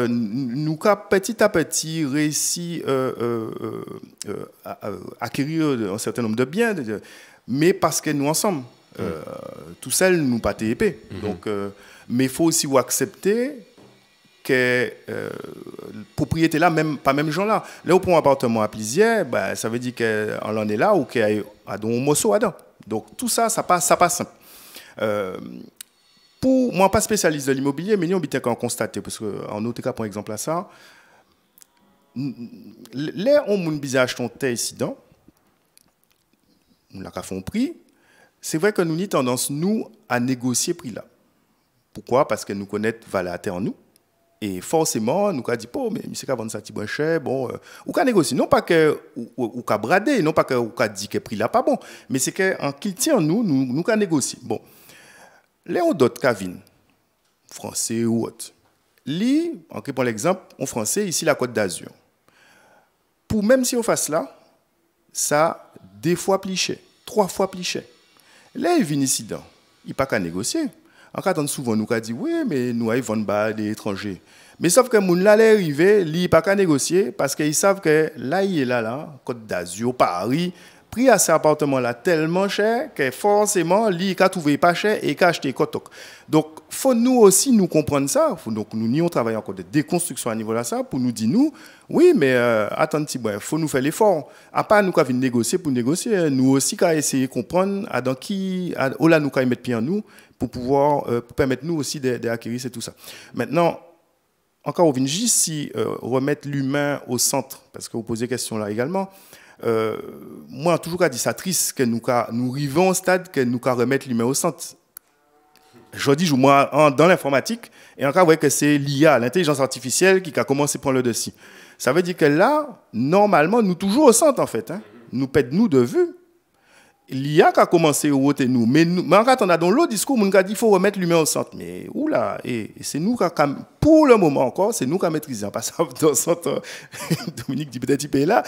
nous avons petit à petit réussi à acquérir un certain nombre de biens, mais parce que nous ensemble, tout seul, nous pas épais. Donc, mais il faut aussi accepter que propriété là, même pas même gens là. Là, pour un appartement à Plisier, ça veut dire qu'on en est là ou qu'il y a un morceau dedans. Donc tout ça, ça passe simple. Pour moi, pas spécialiste de l'immobilier, mais nous, on a constaté, parce qu'en autre cas, par exemple, à ça, là, on a besoin d'acheter un terre ici, on a fait un prix. C'est vrai que nous avons tendance, nous, à négocier prix là. Pourquoi? Parce que nous connaissons la valeur à terre en nous. Et forcément, nous avons dit, mais c'est qu'à vendre ça petit moins cher, bon, ou qu'à négocier. Non pas que, ou qu'à brader, non pas que, ou qu'à dire que le prix là pas bon, mais c'est qu'en qu'il tient nous avons négocié. Bon. Léon d'autres Kavin, français ou autre. Li, on prend l'exemple, en français, ici la Côte d'Azur. Pour même si on fasse là, ça 2 fois plus cher, 3 fois plus cher. Là, il vient ici, il n'y a pas qu'à négocier. En cas, souvent, nous avons dit, oui, mais nous avons vendu des étrangers. Mais sauf que les gens là arrivé, il n'y a pas qu'à négocier parce qu'ils savent que là, il est là, Côte d'Azur, Paris, prix à cet appartement-là tellement cher que forcément, il a trouvé pas cher et il a acheté Kotok. Donc, il faut nous aussi nous comprendre ça. Donc, nous travaillons encore de déconstruction à niveau de ça pour nous dire, nous, oui, mais attendez, il faut nous faire l'effort. À part nous qui venons négocier pour négocier, nous aussi qui essayer de comprendre dans qui, où là nous qui mettre pied en nous pour pouvoir pour permettre nous aussi d'acquérir c'est tout ça. Maintenant, encore, on vient juste si remettre l'humain au centre, parce que vous posez question là également. Moi, toujours dit ça triste que nous arrivons au stade que nous remettre l'humain au centre. Je dis, moi, dans l'informatique, et encore, ouais, que c'est l'IA, l'intelligence artificielle, qui a commencé à prendre le dessus. Ça veut dire que là, normalement, nous toujours au centre, en fait. Hein. Nous perdons de vue. L'IA qui a commencé à ôter nous. Mais en fait, on a dans l'autre discours, on a dit qu'il faut remettre l'humain au centre. Mais oula, et c'est nous qui, pour le moment encore, c'est nous qui maîtrisons. Parce que dans le centre, Dominique dit peut-être qu'il est là.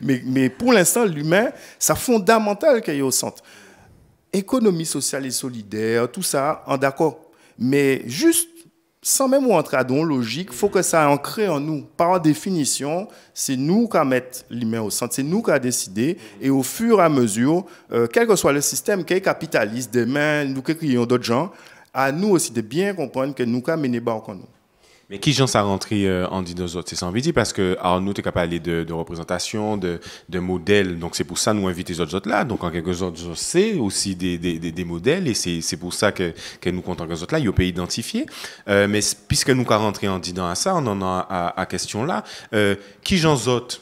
Mais pour l'instant, l'humain, c'est fondamental qu'il y ait au centre. Économie sociale et solidaire, tout ça, en d'accord. Mais juste, sans même entrer dans la logique, il faut que ça ancre en nous. Par définition, c'est nous qui mettons l'humain au centre, c'est nous qui décidé. Et au fur et à mesure, quel que soit le système qui est capitaliste, demain, nous qui créons d'autres gens, à nous aussi de bien comprendre que nous qui menons bas en nous.
Mais qui j'en ça rentrer en dit aux autres, c'est ça envie dire parce que alors nous t'es capable de représentation, de modèles, donc c'est pour ça nous inviter les autres là, donc en quelque sorte c'est aussi des modèles et c'est pour ça que nous comptons les autres là, ils peuvent identifier. Mais puisque nous qu'à rentrer en disant à ça, on en a à question là, qui j'en autres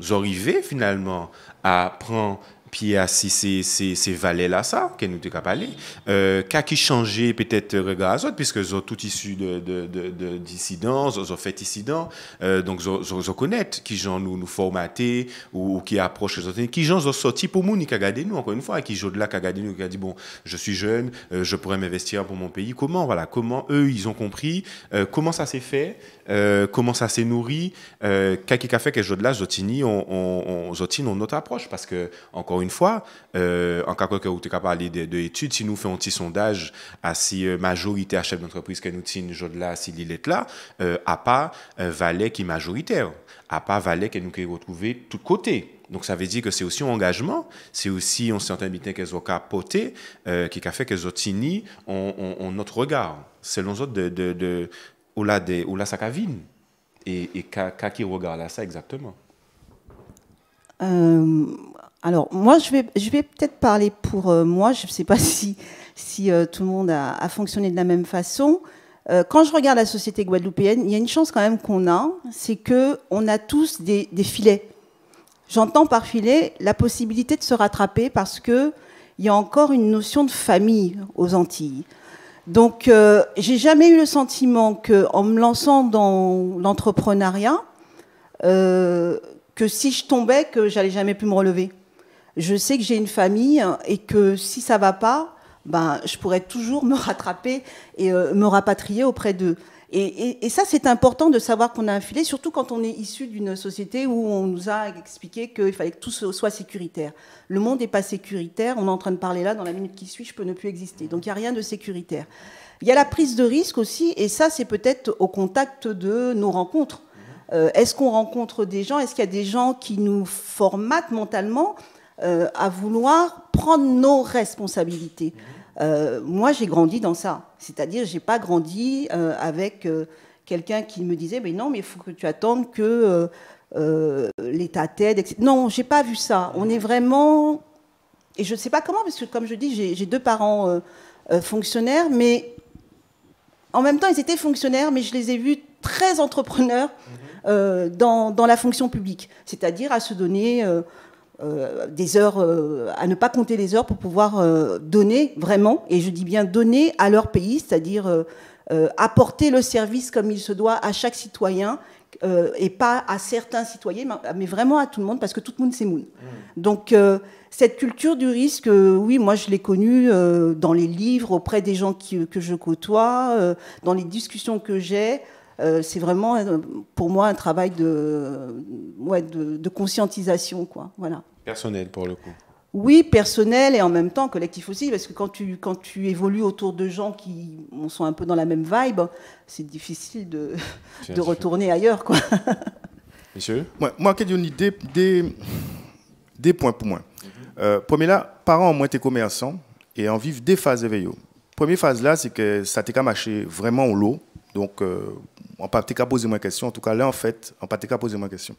arrivés finalement à prendre puis à si ces valets-là, ça, que nous sommes capables qu'a qui changé peut-être regard à autres, puisque ils ont tout issu de dissidents, ils ont fait dissidents, donc ils connaissent qui gens nous formater ou qui approchent les autres, qui gens ont sorti pour nous, qui a gardé nous, encore une fois, qui gens de là qui a gardé nous, qui a dit, bon, je suis jeune, je pourrais m'investir pour mon pays, comment eux, ils ont compris, comment ça s'est fait, comment ça s'est nourri, qu'est-ce qui a fait que gens de là, on notre approche, parce que, encore une fois, en cas que vous avez parlé d'études, si nous faisons un petit sondage à si majorité à chef d'entreprise que nous tenons là, si l'île est là, à pas valet qui est majoritaire, à pas valet que nous pouvons retrouver de tous côtés. Donc ça veut dire que c'est aussi un engagement, c'est aussi un certain bitin qu'elles ont capoté, qui a fait qu'elles ont tenu notre regard, selon autres de où là ça cavine et qui regarde là ça exactement.
Alors, moi, je vais peut-être parler pour moi. Je ne sais pas si tout le monde a fonctionné de la même façon. Quand je regarde la société guadeloupéenne, il y a une chance quand même qu'on a, c'est qu'on a tous des filets. J'entends par filet la possibilité de se rattraper parce qu'il y a encore une notion de famille aux Antilles. Donc, j'ai jamais eu le sentiment qu'en me lançant dans l'entrepreneuriat, que si je tombais, que j'allais jamais plus me relever. Je sais que j'ai une famille et que si ça va pas, ben, je pourrais toujours me rattraper et me rapatrier auprès d'eux. Et ça, c'est important de savoir qu'on a un filet, surtout quand on est issu d'une société où on nous a expliqué qu'il fallait que tout soit sécuritaire. Le monde n'est pas sécuritaire. On est en train de parler là, dans la minute qui suit, je peux ne plus exister. Donc, il n'y a rien de sécuritaire. Il y a la prise de risque aussi, et ça, c'est peut-être au contact de nos rencontres. Est-ce qu'on rencontre des gens? Est-ce qu'il y a des gens qui nous formatent mentalement à vouloir prendre nos responsabilités? Moi, j'ai grandi dans ça. C'est-à-dire, j'ai pas grandi avec quelqu'un qui me disait, mais non, mais il faut que tu attendes que l'État t'aide, etc. Non, j'ai pas vu ça. On est vraiment... Et je sais pas comment, parce que comme je dis, j'ai 2 parents fonctionnaires, mais en même temps, ils étaient fonctionnaires, mais je les ai vus très entrepreneurs dans la fonction publique. C'est-à-dire à se donner... des heures, à ne pas compter les heures pour pouvoir donner vraiment, et je dis bien donner à leur pays, c'est-à-dire apporter le service comme il se doit à chaque citoyen et pas à certains citoyens, mais vraiment à tout le monde, parce que tout le monde c'est moun. Donc, cette culture du risque, oui, moi je l'ai connue dans les livres, auprès des gens que je côtoie, dans les discussions que j'ai. C'est vraiment, pour moi, un travail de conscientisation, quoi. Voilà.
Personnel, pour le coup.
Oui, personnel et en même temps collectif aussi, parce que quand tu évolues autour de gens qui sont un peu dans la même vibe, c'est difficile de retourner ailleurs, quoi.
Monsieur?
Moi, j'ai une idée des points pour moi. Premier là, parents, moi, t'es commerçant et en vivent des phases éveillées. Première phase là, c'est que ça t'est qu'à marcher vraiment au lot. Donc, on peut pas poser moins de questions. En tout cas, là, en fait, on peut pas poser moins de questions.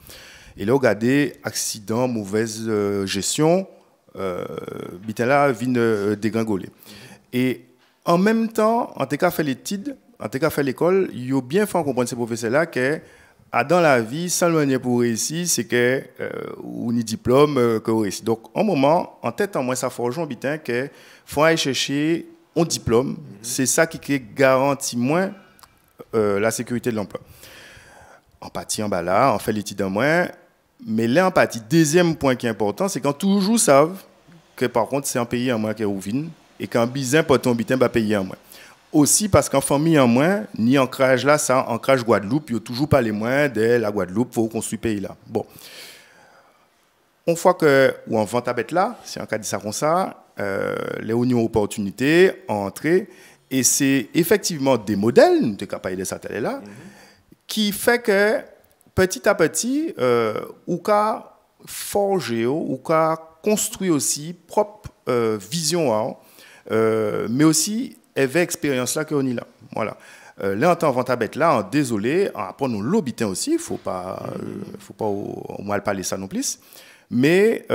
Et là, regardez, accident, mauvaise gestion, bitin là, vient dégringoler. Et en même temps, en tout cas, fait l'étude, en tout cas, fait l'école, il faut bien faire comprendre ces professeurs-là que dans la vie, sans le manière pour réussir, c'est que ou ni diplôme que réussit. Donc, en moment, en tête en moins, ça forge un bitin que faut aller chercher un diplôme. C'est ça qui garantit moins la sécurité de l'emploi. Empathie en bas là, on fait l'étude en moins. Mais l'empathie, deuxième point qui est important, c'est quand toujours savent que par contre c'est un pays en moins qui est ouvine et qu'un bizin pour ton bitin va payer en moins. Aussi parce qu'en famille en moins, ni ancrage là, ça ancrage Guadeloupe, il n'y a toujours pas les moins de la Guadeloupe, il faut construire pays là. Bon. Une fois que, ou en vente à bête là, c'est un cas de ça comme ça, les unions opportunités, entrée, et c'est effectivement des modèles, nous sommes capables de ça là, qui fait que petit à petit, ou qu'a forger, ou qu'a construire aussi propre vision, mais aussi avec expérience là qu'on y là. Voilà. Là en tant vente à bête là, en désolé, après nous l'obitin aussi, faut pas au mal parler ça non plus, mais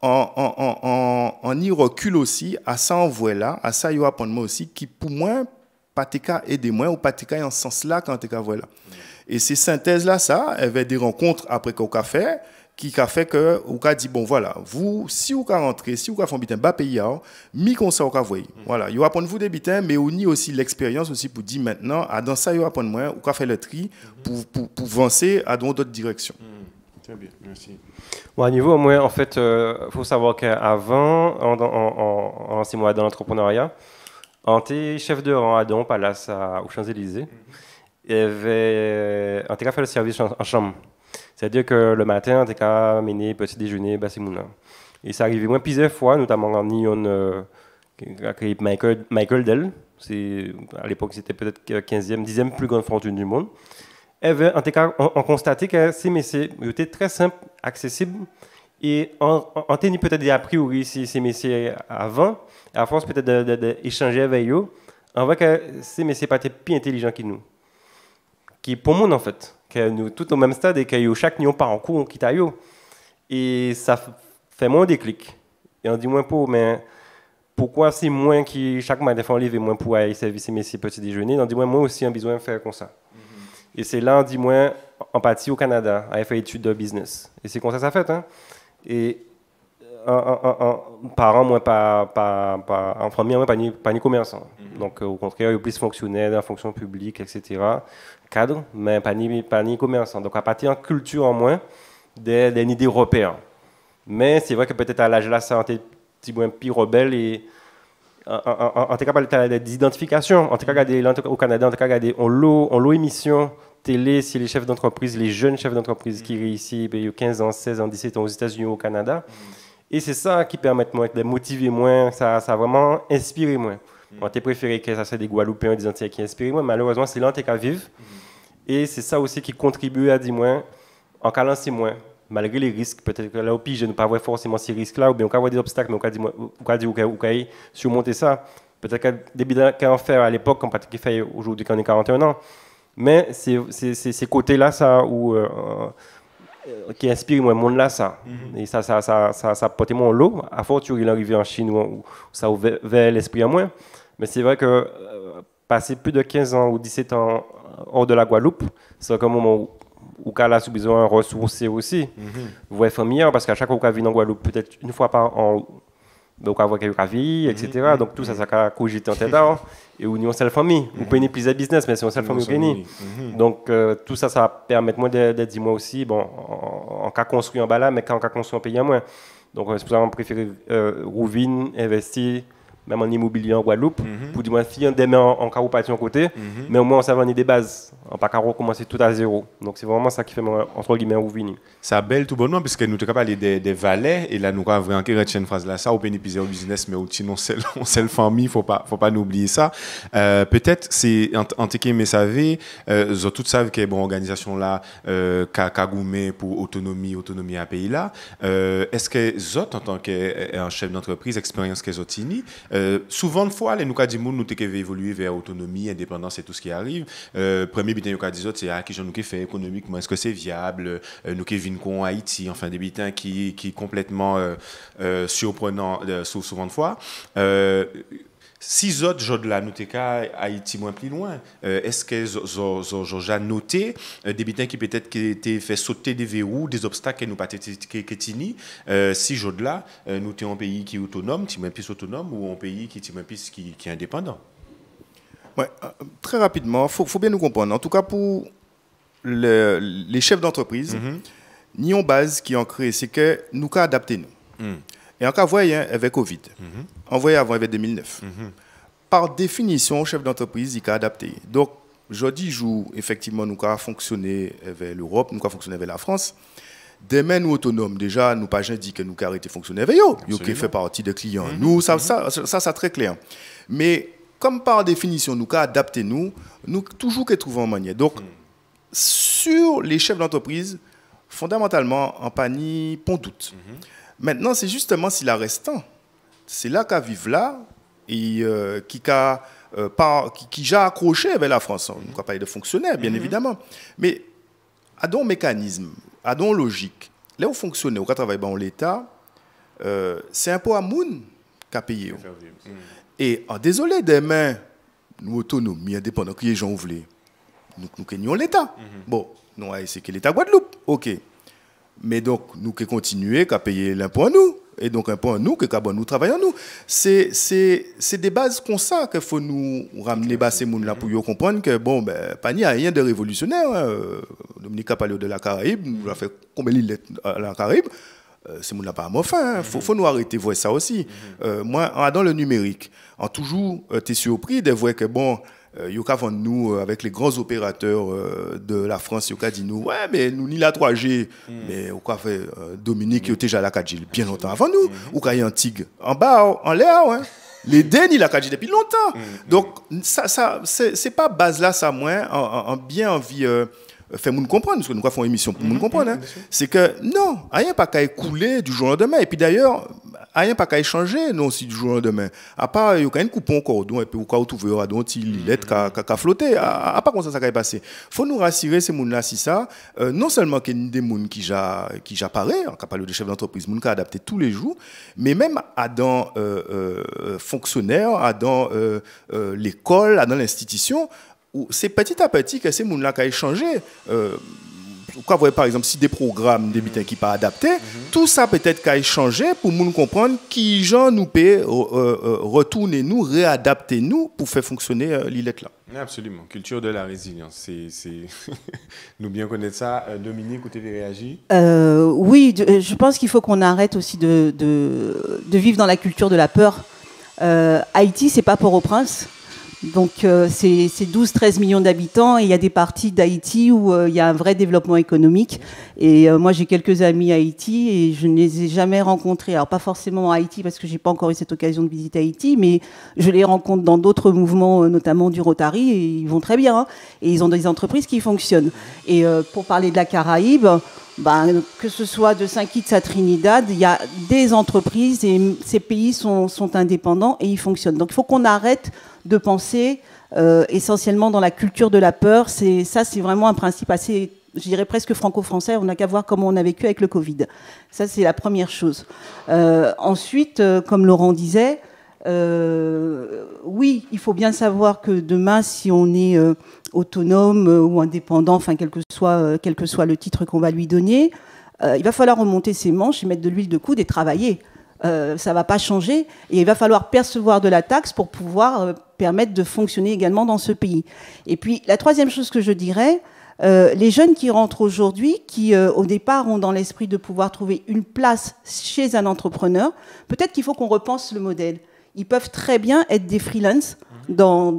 on y recule aussi à ça envoie là, à ça y a apprendre moi aussi qui pour moi pas aider moi ou pas en ce sens là quand t'es voilà. Et ces synthèses-là, ça, elles avaient des rencontres après qu'on a fait, qui a fait que, on a dit, bon, voilà, vous, si vous rentrez, si vous avez fait un bitin, bas pays, mi comme ça, vous voyez. Voilà, il y a apprendre vous des bitins, mais on y aussi l'expérience aussi pour dire maintenant, dans ça, il y a apprendre moins, on a fait le tri pour avancer dans d'autres directions.
Très bien, merci.
Bon, à niveau, moi, en fait, faut savoir qu'avant, en 6 mois dans l'entrepreneuriat, on était chef de rang à Don Palace aux Champs-Élysées. Il y avait en tout cas fait le service en chambre. C'est-à-dire que le matin, en tout cas, mener petit déjeuner, bah, c'est mon nom. Et ça arrivait moins plusieurs fois, notamment en Nyon, avec Michael Dell. À l'époque, c'était peut-être 15e, 10e plus grande fortune du monde. Et en tout cas, on constatait que ces métiers étaient très simples, accessibles. Et on tenait peut-être a priori ces métiers avant, à force peut-être d'échanger avec eux, on voit que ces métiers pas plus intelligents que nous. Qui pour moi en fait, que nous tous au même stade et que chaque n'y pas en cours qui taille et ça fait moins déclic. Et on dit moins pour mais pourquoi c'est moins qui chaque matin font livre et moins pour aller servir ces messieurs petit déjeuner, on dit moi aussi un besoin de faire comme ça. Et c'est là on dit moins empathie au Canada, à faire études de business. Et c'est comme ça fait hein. Et parents moi pas en famille moi pas ni commerçant. Donc au contraire, plus fonctionnaire dans la fonction publique etc. cadre, mais pas ni commerçant. Donc, à partir de culture en moins, des idées européennes. Mais c'est vrai que peut-être à l'âge là, ça a été un petit peu plus rebelle et en tout cas, des identifications. En tout cas, au Canada, en tout cas, on l'eau émission télé, c'est les chefs d'entreprise, les jeunes chefs d'entreprise qui réussissent, il y a 15 ans, 16 ans, 17 ans aux États-Unis, au Canada. Et c'est ça qui permet de motiver moins, ça a vraiment inspiré moins. On t'a préféré que ça soit des Guadeloupéens, des Antillais qui inspirent moins, malheureusement, c'est là qu'on vivre. Et c'est ça aussi qui contribue à dire moins, en calant c'est moins, malgré les risques. Peut-être que là, au pire, je ne pas voir forcément ces risques-là, ou bien on peut avoir des obstacles, mais on peut dire surmonter ça. Peut-être que des bidons qu'on fait à l'époque, comme Patrick fait aujourd'hui quand on est 41 ans. Mais c'est ces côtés-là, ça, qui inspirent moi, le monde là, ça. Et ça porte mon lot. À force, il est arrivé en Chine où ça a ouvert l'esprit à moi. Mais c'est vrai que passer plus de 15 ans ou 17 ans hors de la Guadeloupe, c'est un moment où on a besoin de ressourcer aussi. Vous voyez familier, parce qu'à chaque fois qu'on vient en Guadeloupe, peut-être une fois par an, donc avoir quelques vie, etc. Donc tout ça, ça a cogité en tête. Et où nous sommes famille, on peut plus business, mais c'est une famille qui donc tout ça, ça permet moi de dire moi aussi, bon, en cas construit en bas là, mais quand on a construit en pays à moins. Donc c'est pour ça qu'on préfère Rouvine, investir même en immobilier en Guadeloupe, pour dire moi si on démarre en cas où partir en côté, mais au moins on s'avance des bases, on pas qu'à recommencer tout à zéro. Donc c'est vraiment ça qui fait entre guillemets Rouvine.
Ça belle tout bonnement parce que nous avons parlé des valets et là nous avons vraiment retenir une phrase là ça au bénéfice au business mais aussi non seul famille faut pas nous oublier ça. Peut-être c'est en téqué mais savez tout savent que bon organisation là Kagoumé pour autonomie à pays là est-ce que zot en tant qu'un chef d'entreprise expérience que zotini souvent de fois les nous ka dit nous t'es évoluer vers autonomie indépendance et tout ce qui arrive premier bitin nous dit c'est à qui j'en nous fait économiquement est-ce que c'est viable nous qui vivons en Haïti enfin des bitins qui complètement surprenant souvent de fois si autres jours là nous t'es Haïti moins plus loin est-ce que j'ai noté des bitins qui peut-être qui étaient fait sauter des verrous des obstacles que nous pas tini si jours là nous t'es un pays qui est autonome qui moins plus autonome ou un pays qui est indépendant.
Ouais, très rapidement faut bien nous comprendre en tout cas pour les chefs d'entreprise ni en base qui ont créé c'est que nous qu'à adapter nous et en cas voyez avec Covid on voyait avant avec 2009 par définition chef d'entreprise il a adapté donc jeudi jour effectivement nous qu'à fonctionner avec l'Europe nous qu'à fonctionner avec la France demain nous autonomes déjà nous pas dit que nous qu'à arrêter fonctionner avec eux qui fait partie des clients nous ça très clair mais comme par définition nous qu'à adapter nous toujours que trouver en manière donc sur les chefs d'entreprise fondamentalement en panier pont doute maintenant c'est justement si la restant c'est là qu'à vivre là et qui j'ai accroché avec la France on va parler de fonctionnaires bien évidemment mais à don mécanisme à don logique là où fonctionner où travaille dans l'État c'est un peu à moun qu'a payé et désolé demain nous autonomie indépendants qui les gens voulaient nous craignons l'État bon non c'est que l'État Guadeloupe ok mais donc nous qui continuer qu'à payer l'impôt à nous et donc un peu à nous que nous travaillons nous c'est des bases comme ça qu'il faut nous ramener bas ces monde là pour comprendre que bon ben pas n'y a rien de révolutionnaire Dominique a parlé de la Caraïbe nous a fait combien de lettres à la Caraïbe c'est mon pas enfin faut nous arrêter voir ça aussi moi dans le numérique en toujours t'es surpris de voir que bon Yoka vend nous avec les grands opérateurs de la France Yoka dit nous ouais mais nous ni la 3G mais au quoi fait Dominique qui était déjà la 4G bien longtemps avant nous ou quand il y a un tigre en bas en l'air ouais les dénis la 4G depuis longtemps donc ça c'est pas base là ça moins en bien envie fait nous comprendre parce que nous faisons une émission pour nous comprendre c'est que non rien pas qu'à écouler du jour au lendemain et puis d'ailleurs rien pas qu'à échanger non aussi du jour au lendemain à part il y a un coupon cordon et puis au cas où tu veux donc il lettre qu'à flotter à part comme ça va passer faut nous rassurer ces monde là si ça non seulement qu'il y a des monde qui j'apparaît on parle de chef d'entreprise monde qui adapté tous les jours mais même à dans fonctionnaires à dans l'école à dans l'institution c'est petit à petit que ces gens-là qui ont échangé. Vous voyez par exemple si des programmes des qui pas adaptés, tout ça peut-être qu'à échanger pour nous comprendre qui gens nous peut retourner nous, réadapter nous pour faire fonctionner l'île là.
Absolument, culture de la résilience. Nous bien connaître ça. Dominique, vous avez réagi?
Oui, je pense qu'il faut qu'on arrête aussi de vivre dans la culture de la peur. Haïti, c'est pas Port-au-Prince. Donc c'est 12-13 millions d'habitants et il y a des parties d'Haïti où il y a un vrai développement économique. Et moi j'ai quelques amis à Haïti et je ne les ai jamais rencontrés. Alors pas forcément à Haïti parce que j'ai pas encore eu cette occasion de visiter Haïti, mais je les rencontre dans d'autres mouvements, notamment du Rotary, et ils vont très bien. Et ils ont des entreprises qui fonctionnent. Et pour parler de la Caraïbe, que ce soit de Saint-Kitts à Trinidad, il y a des entreprises et ces pays sont indépendants et ils fonctionnent. Donc il faut qu'on arrête de penser essentiellement dans la culture de la peur. C'est vraiment un principe assez, je dirais presque franco-français. On n'a qu'à voir comment on a vécu avec le Covid. Ça, c'est la première chose. Ensuite, comme Laurent disait, oui, il faut bien savoir que demain, si on est autonome ou indépendant, enfin quel que soit le titre qu'on va lui donner, il va falloir remonter ses manches et mettre de l'huile de coude et travailler. ça ne va pas changer. Et il va falloir percevoir de la taxe pour pouvoir permettre de fonctionner également dans ce pays. Et puis, la troisième chose que je dirais, les jeunes qui rentrent aujourd'hui, qui au départ ont dans l'esprit de pouvoir trouver une place chez un entrepreneur, peut-être qu'il faut qu'on repense le modèle. Ils peuvent très bien être des freelances dans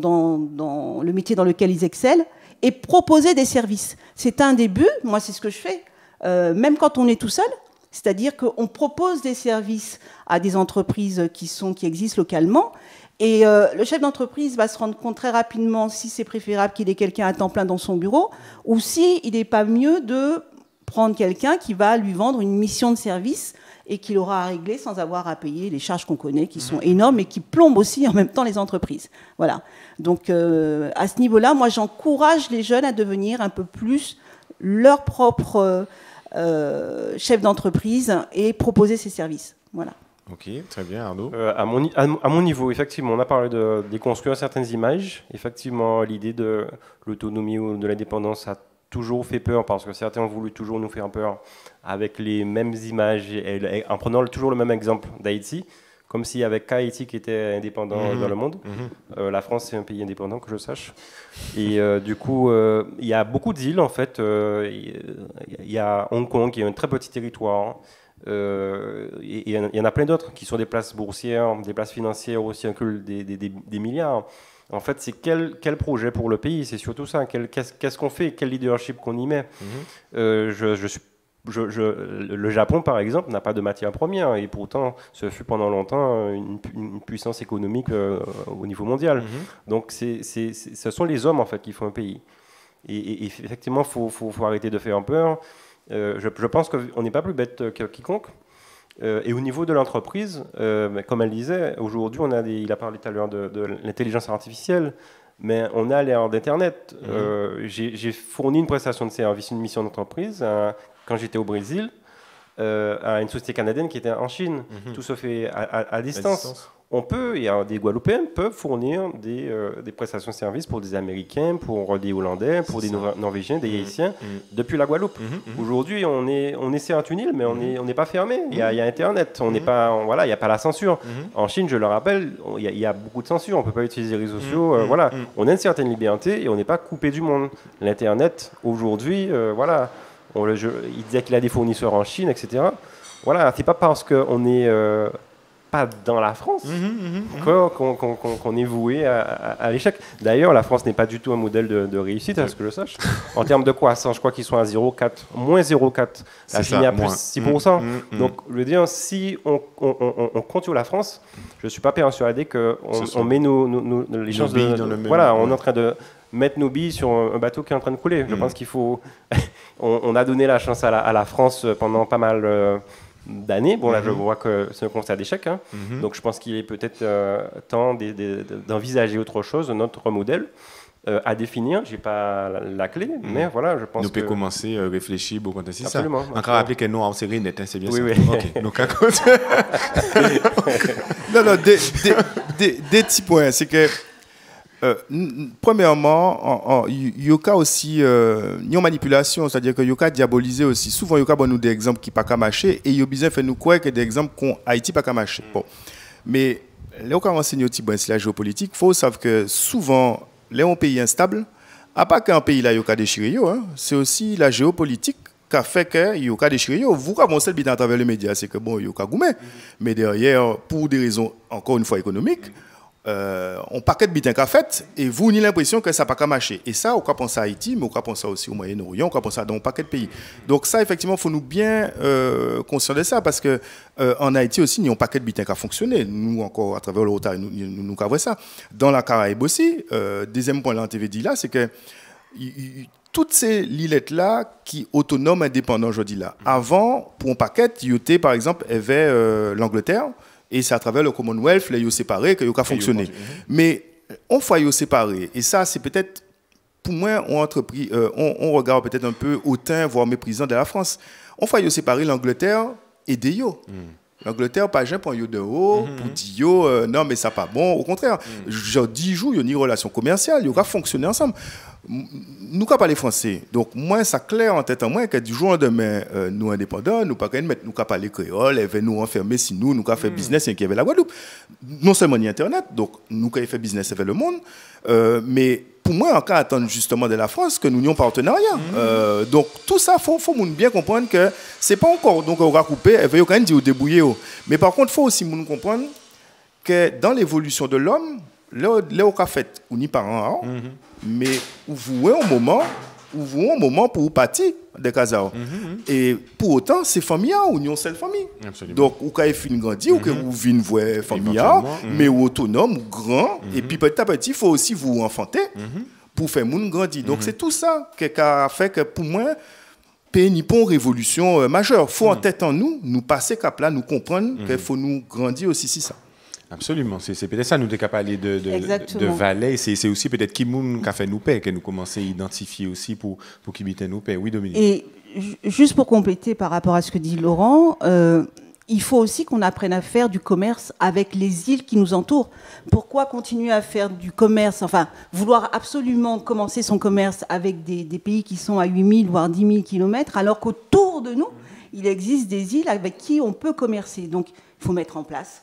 le métier dans lequel ils excellent et proposer des services. C'est un début, moi c'est ce que je fais, même quand on est tout seul. C'est-à-dire qu'on propose des services à des entreprises qui existent localement. Et le chef d'entreprise va se rendre compte très rapidement si c'est préférable qu'il ait quelqu'un à temps plein dans son bureau ou s'il n'est pas mieux de prendre quelqu'un qui va lui vendre une mission de service et qu'il aura à régler sans avoir à payer les charges qu'on connaît, qui sont énormes et qui plombent aussi en même temps les entreprises. Voilà. Donc à ce niveau-là, moi j'encourage les jeunes à devenir un peu plus leur propre chef d'entreprise et proposer ces services. Voilà.
Ok, très bien, Arnaud.
À mon niveau, effectivement, on a parlé de déconstruire certaines images. Effectivement, l'idée de l'autonomie ou de l'indépendance a toujours fait peur parce que certains ont voulu toujours nous faire peur avec les mêmes images et en prenant toujours le même exemple d'Haïti, comme s'il y avait qu'Haïti qui était indépendant dans le monde. La France, c'est un pays indépendant, que je sache. Et du coup, il y a beaucoup d'îles, en fait. Il y a Hong Kong, qui est un très petit territoire. Il y en a plein d'autres qui sont des places boursières, des places financières aussi, incluent des milliards. En fait, c'est quel projet pour le pays? C'est surtout ça. Qu'est-ce qu'on fait? Quel leadership qu'on y met? Le Japon, par exemple, n'a pas de matière première et pourtant, ce fut pendant longtemps une puissance économique au niveau mondial. Donc, ce sont les hommes, en fait, qui font un pays. Et effectivement, il faut arrêter de faire peur. Je pense qu'on n'est pas plus bête que quiconque. Et au niveau de l'entreprise, comme elle disait, aujourd'hui, il a parlé tout à l'heure de l'intelligence artificielle, mais on a l'ère d'Internet. J'ai fourni une prestation de service, une mission d'entreprise, quand j'étais au Brésil, à une société canadienne qui était en Chine. Tout se fait à distance. Il y a des Guadeloupéens peuvent fournir des prestations de services pour des Américains, pour des Hollandais, pour des Norvégiens, des Haïtiens, depuis la Guadeloupe. Aujourd'hui, on est sur une île, mais on n'est pas fermé. Il y a Internet, il n'y a pas la censure. En Chine, je le rappelle, il y a beaucoup de censure. On ne peut pas utiliser les réseaux sociaux. On a une certaine liberté et on n'est pas coupé du monde. L'Internet, aujourd'hui, il disait qu'il a des fournisseurs en Chine, etc. Voilà, c'est pas parce qu'on est pas dans la France qu'on est voué à l'échec. D'ailleurs, la France n'est pas du tout un modèle de réussite, à ce que je sache. En termes de croissance, je crois qu'ils sont à 0,4, moins 0,4. La Chine est à plus 6%. Donc, je veux dire, si on compte sur la France, je ne suis pas persuadé qu'on met les chances de... Voilà, on est en train de mettre nos billes sur un bateau qui est en train de couler. Je pense qu'il faut... on a donné la chance à la France pendant pas mal d'années. Bon, là, je vois que c'est un constat d'échec. Donc, je pense qu'il est peut-être temps d'envisager autre chose, un autre modèle à définir. Je n'ai pas la clé, mais voilà, je pense
nous peut commencer à réfléchir beaucoup à ça.
Absolument.
Encore rappeler que nous, en série, c'est bien ça.
Oui.
OK. Donc,
non, des petits points. C'est que premièrement, il y a aussi une manipulation, c'est-à-dire que il y a diabolisé aussi. Souvent, il y a nous des exemples qui pas qu'à marcher et il y a besoin de faire nous croire que des exemples qu'on Haïti pas qu'à marcher. Bon, mais là, on enseigne aussi la géopolitique. Il faut savoir que souvent, les un pays instable, à part qu'un pays là, il y a déchiré, c'est aussi la géopolitique qui a fait que il y a déchiré. Vous commencez le bilan à travers les médias, c'est que bon, il y a goumé, mais derrière, pour des raisons encore une fois économiques. On paquet de bitin qu'a fait et vous n'avez l'impression que ça n'a pas marché. Et ça, on peut penser à Haïti, mais on peut penser aussi au Moyen-Orient, on peut penser dans un paquet de pays. Donc ça, effectivement, il faut nous bien conscient de ça parce que en Haïti aussi, il y a un paquet de bitin qui a fonctionné. Nous, encore, à travers le retard, nous avons ça. Dans la Caraïbe aussi, deuxième point, là, on t'avait dit là, c'est que toutes ces lilettes-là qui autonomes, indépendants, je dis là. Avant, pour un paquet, il y avait, par exemple, il y avait l'Angleterre. Et c'est à travers le Commonwealth, les séparés, que a fonctionné. Mais on fait séparés. Et ça, c'est peut-être, pour moi, on regarde peut-être un peu hautain, voire méprisant de la France. On fait séparer l'Angleterre et des yo. L'Angleterre, pas jamais pour yo de haut, pour dire yo, non, mais ça pas bon. Au contraire, genre 10 jours, il y a une relation commerciale, il y aura fonctionner ensemble. Nous, quand parler français, donc moi, ça clair en tête en moi que du jour au lendemain, nous indépendants, nous pas mettre, nous parler créole, et nous enfermer si nous faire business et qu'il y avait la Guadeloupe. Non seulement ni Internet, donc nous, quand fait business avec le monde, mais pour moi, encore attendre justement de la France que nous n'ayons partenariat. Donc tout ça, faut bien comprendre que c'est pas encore donc on va couper, il faut quand même dire débrouiller. Mais par contre, faut aussi nous comprendre que dans l'évolution de l'homme, là on a fait on y parent, mais vous un moment pour partir de Casa. Et pour autant, c'est famille ou une seule famille. Absolument. Donc, ou quand il grandi, ou que vous venez voir famille, mais autonome, ou grand, et puis petit à petit, il faut aussi vous enfanter pour faire moun grandir. Donc, c'est tout ça qui a fait que pour moi, pays n'y pas une révolution majeure. Il faut en tête en nous passer cap là, nous comprendre qu'il faut nous grandir aussi, c'est ça.
Absolument, c'est peut-être ça, nous sommes capables de Valais, c'est aussi peut-être qui a fait nous paix, que nous commençons à identifier aussi pour qui habite nous paix. Oui, Dominique.
Et juste pour compléter par rapport à ce que dit Laurent, il faut aussi qu'on apprenne à faire du commerce avec les îles qui nous entourent. Pourquoi continuer à faire du commerce, enfin, vouloir absolument commencer son commerce avec des pays qui sont à 8000 voire 10 000 kilomètres, alors qu'autour de nous, il existe des îles avec qui on peut commercer. Donc, il faut mettre en place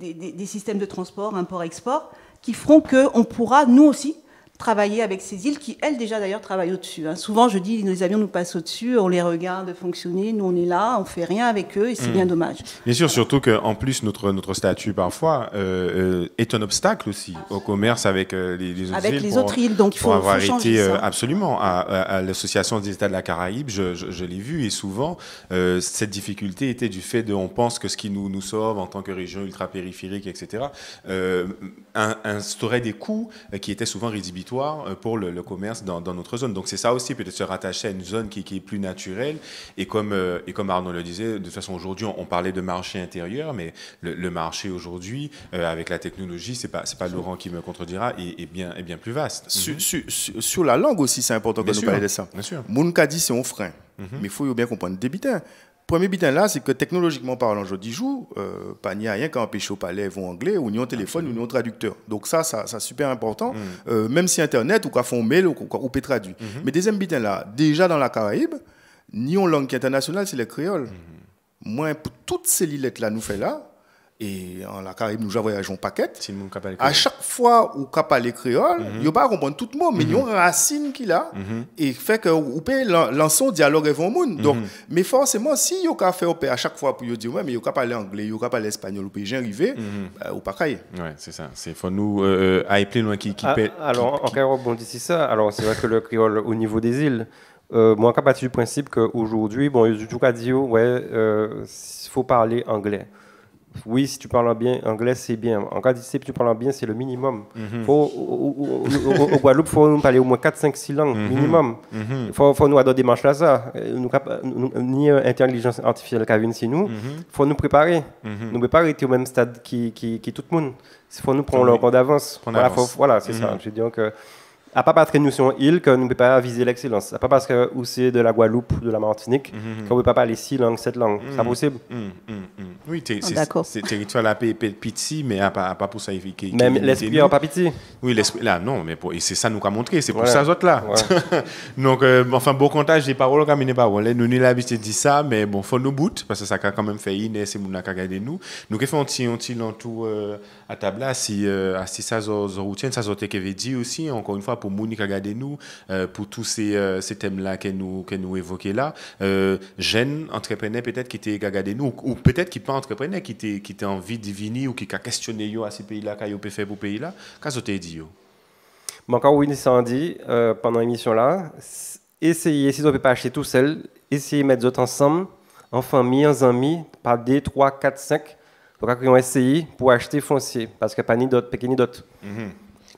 des systèmes de transport, import-export, qui feront qu'on pourra, nous aussi, travailler avec ces îles qui, elles, déjà d'ailleurs, travaillent au-dessus. Souvent, je dis, les avions nous passent au-dessus, on les regarde fonctionner, nous, on est là, on ne fait rien avec eux, et c'est bien dommage.
Bien sûr, surtout qu'en plus, notre statut, parfois, est un obstacle aussi au commerce avec les autres îles.
Avec les autres îles, donc il faut changer ça.
Absolument. À l'Association des États de la Caraïbe, je l'ai vu, et souvent, cette difficulté était du fait on pense que ce qui nous sauve en tant que région ultra-périphérique, etc., instaurait des coûts qui étaient souvent rédhibitoires pour le commerce dans notre zone. Donc c'est ça aussi, peut-être se rattacher à une zone qui est plus naturelle. Et comme Arnaud le disait, de toute façon aujourd'hui on parlait de marché intérieur, mais le marché aujourd'hui, avec la technologie, c'est pas Laurent qui me contredira, est bien plus vaste.
Sur la langue aussi, c'est important que nous parlions de ça. Bien sûr. Moun ka dit c'est un frein, mais il faut bien comprendre des bitins. Premier bitin là, c'est que technologiquement parlant, je dis pas n'y a rien qui empêche au palais vont anglais ou ni au téléphone ou ni au traducteur. Donc ça c'est super important. Même si Internet ou qu'à font mail ou peut traduire. Mais deuxième bitin là, déjà dans la Caraïbe, ni en langue internationale, c'est le créole. Moi, pour toutes ces lilettes là, nous fait là. Et en la Caraïbe, nous voyageons paquet. À chaque fois où on parle créole, il n'y a pas à comprendre tout le monde, mais il y a une racine qu'il a et fait que vous pouvez lancer un dialogue avec le monde. Donc, mais forcément, si vous avez fait à chaque fois pour dire, ouais, mais vous avez parlé anglais, vous avez parlé espagnol, vous pouvez arriver, ou pas cahier.
Oui, c'est ça. Il faut nous appeler loin qui paie.
Alors, encore rebondir sur ça. Alors, c'est vrai que le créole au niveau des îles, moi, je partir du principe qu'aujourd'hui, bon, il y a du tout à dire, ouais, il faut parler anglais. Oui, si tu parles bien anglais, c'est bien. En cas si tu parles bien, c'est le minimum. Au Guadeloupe, il faut nous parler au moins 4, 5, 6 langues minimum. Il faut nous avoir des démarches là, ça. Ni intelligence artificielle qui vient ici, nous. Il faut nous préparer. Nous préparer au même stade qui tout le monde. Il faut nous prendre le temps d'avance. Voilà, c'est ça. Je veux dire que à pas parce que nous sommes une île que nous ne pouvons pas viser l'excellence. À pas parce que c'est de la Guadeloupe, de la Martinique, qu'on ne peut pas parler 6 langues, 7 langues. C'est impossible.
Oui, c'est territoire là, petit, mais pas pour ça.
Même l'esprit n'est pas petit.
Oui, l'esprit là, non, mais c'est ça nous qu'a montré, c'est pour ça autres là. Donc, enfin, bon comptage des paroles, comme il n'est pas bon. Nous n'avons l'habitude de dire ça, mais bon, faut nous bout, parce que ça a quand même fait Inès et Mouna qui a gardé nous. Nous, qui fait un petit tout à table là, si ça routine, ça a été dit aussi, encore une fois, pour Mouni qui a gardé nous, pour tous ces thèmes-là que nous évoquons là. Jeunes entrepreneurs peut-être qui étaient gardés nous, ou peut-être qui pas entrepreneurs, qui étaient envie de venir ou qui a questionné à ces pays-là, qui ont fait pour pays là. Qu'est-ce que tu as dit?
Bon, quand Winnie s'en dit, pendant l'émission là, essayez, si vous ne pouvez pas acheter tout seul, essayez de mettre d'autres ensemble, en famille, en amis, par 2, 3, 4, 5, pour qu'ils ont essayé pour acheter foncier, parce que pas ni d'autres, ni d'autres.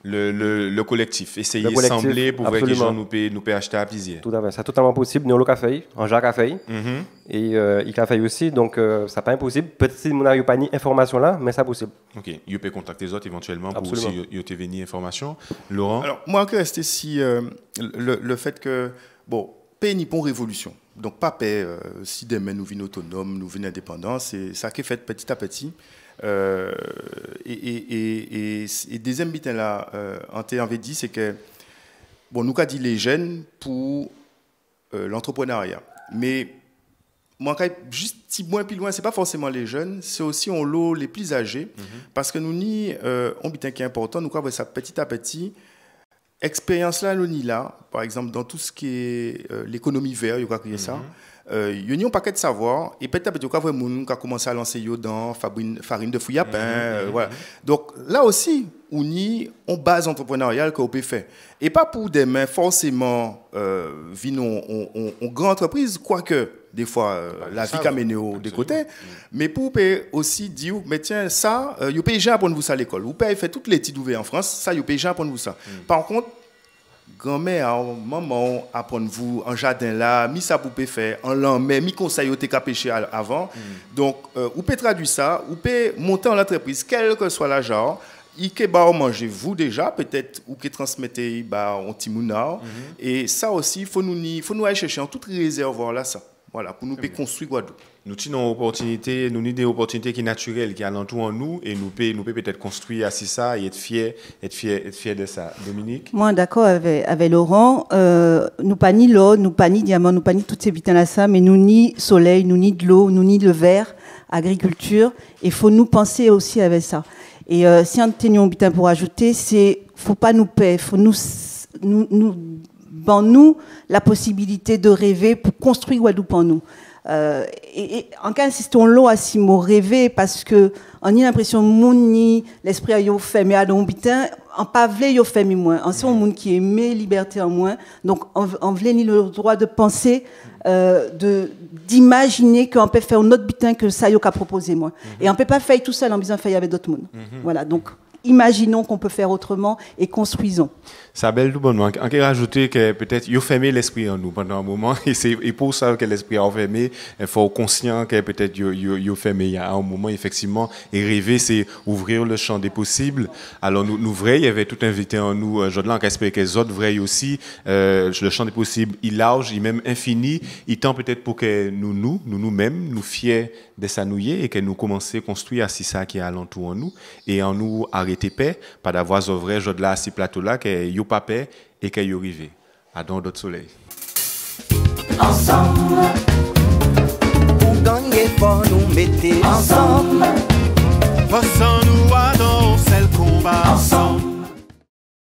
Le collectif, essayer de sembler pour voir que les gens nous paient acheter à plaisir.
Tout à fait, c'est totalement possible. Nous, le café, en Jacques a fait, et il a fait aussi, donc c'est pas impossible. Peut-être que nous n'avons pas ni information là, mais c'est possible.
Ok, vous pouvez contacter les autres éventuellement pour aussi y venir information. Laurent?
Alors, moi, que reste ici le fait que, bon, pays n'y pas révolution. Donc, pas paix, si demain nous venons autonomes, nous venons indépendants, c'est ça qui est fait petit à petit. Et deuxième bitin là, on avait dit, c'est que, bon, nous avons dit les jeunes pour l'entrepreneuriat. Mais, moi, juste petit moins plus loin, ce n'est pas forcément les jeunes, c'est aussi les plus âgés. Parce que nous, on bitin qui est important, nous avons ça petit à petit. Expérience là, nous là, par exemple, dans tout ce qui est l'économie verte, il y a créé ça. Il y a un paquet de savoir, et petit à petit, il y a des gens qui ont commencé à lancer dans farine de fouille à pain. Voilà. Donc là aussi, on base entrepreneuriale qu'on peut faire. Et pas pour demain, forcément, vivre en grande entreprise, quoique, des fois, la vie camène des côtés, mais pour aussi dire, mais tiens, ça, vous payez déjà apprendre vous ça à l'école. Vous payez faire toutes les études ouvertes en France, ça, vous payez déjà apprendre vous ça. Par contre, grand-mère, maman, apprendre vous en jardin là, mis ça pour faire, en l'emmène, mis conseil au TK pêcher avant. Donc, vous pouvez traduire ça, vous pouvez monter en entreprise, quel que soit l'argent. Il que manger vous déjà peut-être ou que transmettez en timouna et ça aussi il faut nous aller chercher en toute réservoir là ça. Voilà, pour nous construire Guadeloupe.
Nous avons des opportunités qui sont naturelles, qui sont alentour en nous, et nous pouvons peut-être construire assis ça et être fiers de ça. Dominique?
Moi, d'accord avec Laurent, nous pas ni l'eau, nous pas ni diamant, nous pas ni toutes ces bitins là ça, mais nous ni soleil, nous ni de l'eau, nous ni le verre, agriculture, il faut nous penser aussi avec ça. Et si on a un bitin pour ajouter, c'est faut pas nous payer, faut nous la possibilité de rêver pour construire Guadeloupe en nous. Et en cas insistons l'eau à si mot rêver parce que on a l'impression que l'esprit a yo fait mais à don bitin en pas vle yo fait mais moins on c'est un monde qui aimait liberté en moins donc on vle ni le droit de penser d'imaginer qu'on peut faire un autre bitin que ça yo qu'a proposé moi et on peut pas faire tout seul en besoin faire avec d'autres monde. Voilà donc imaginons qu'on peut faire autrement et construisons.
Ça belle tout bonnement. On peut rajouter que peut-être il faut fermer l'esprit en nous pendant un moment et pour ça que l'esprit a fermé, il faut être conscient que peut-être il fermé il y a un moment effectivement et rêver c'est ouvrir le champ des possibles. Alors nous vrais, il y avait tout invité en nous Jodelan qui espère que les autres vrais aussi le champ des possibles il large, il même infini, il tend peut-être pour que nous-mêmes nous fiers de s'annouiller et que nous commencer à construire assis ça qui est alentour en nous et en nous arrêter paix pas d'avoir vrai Jodelan à ces plateaux là que pas paix et qu'il y a arrivé à dans d'autres soleils.
Ensemble, pour gagner, faut nous mettre ensemble. Passons-nous à dans celle combat ensemble.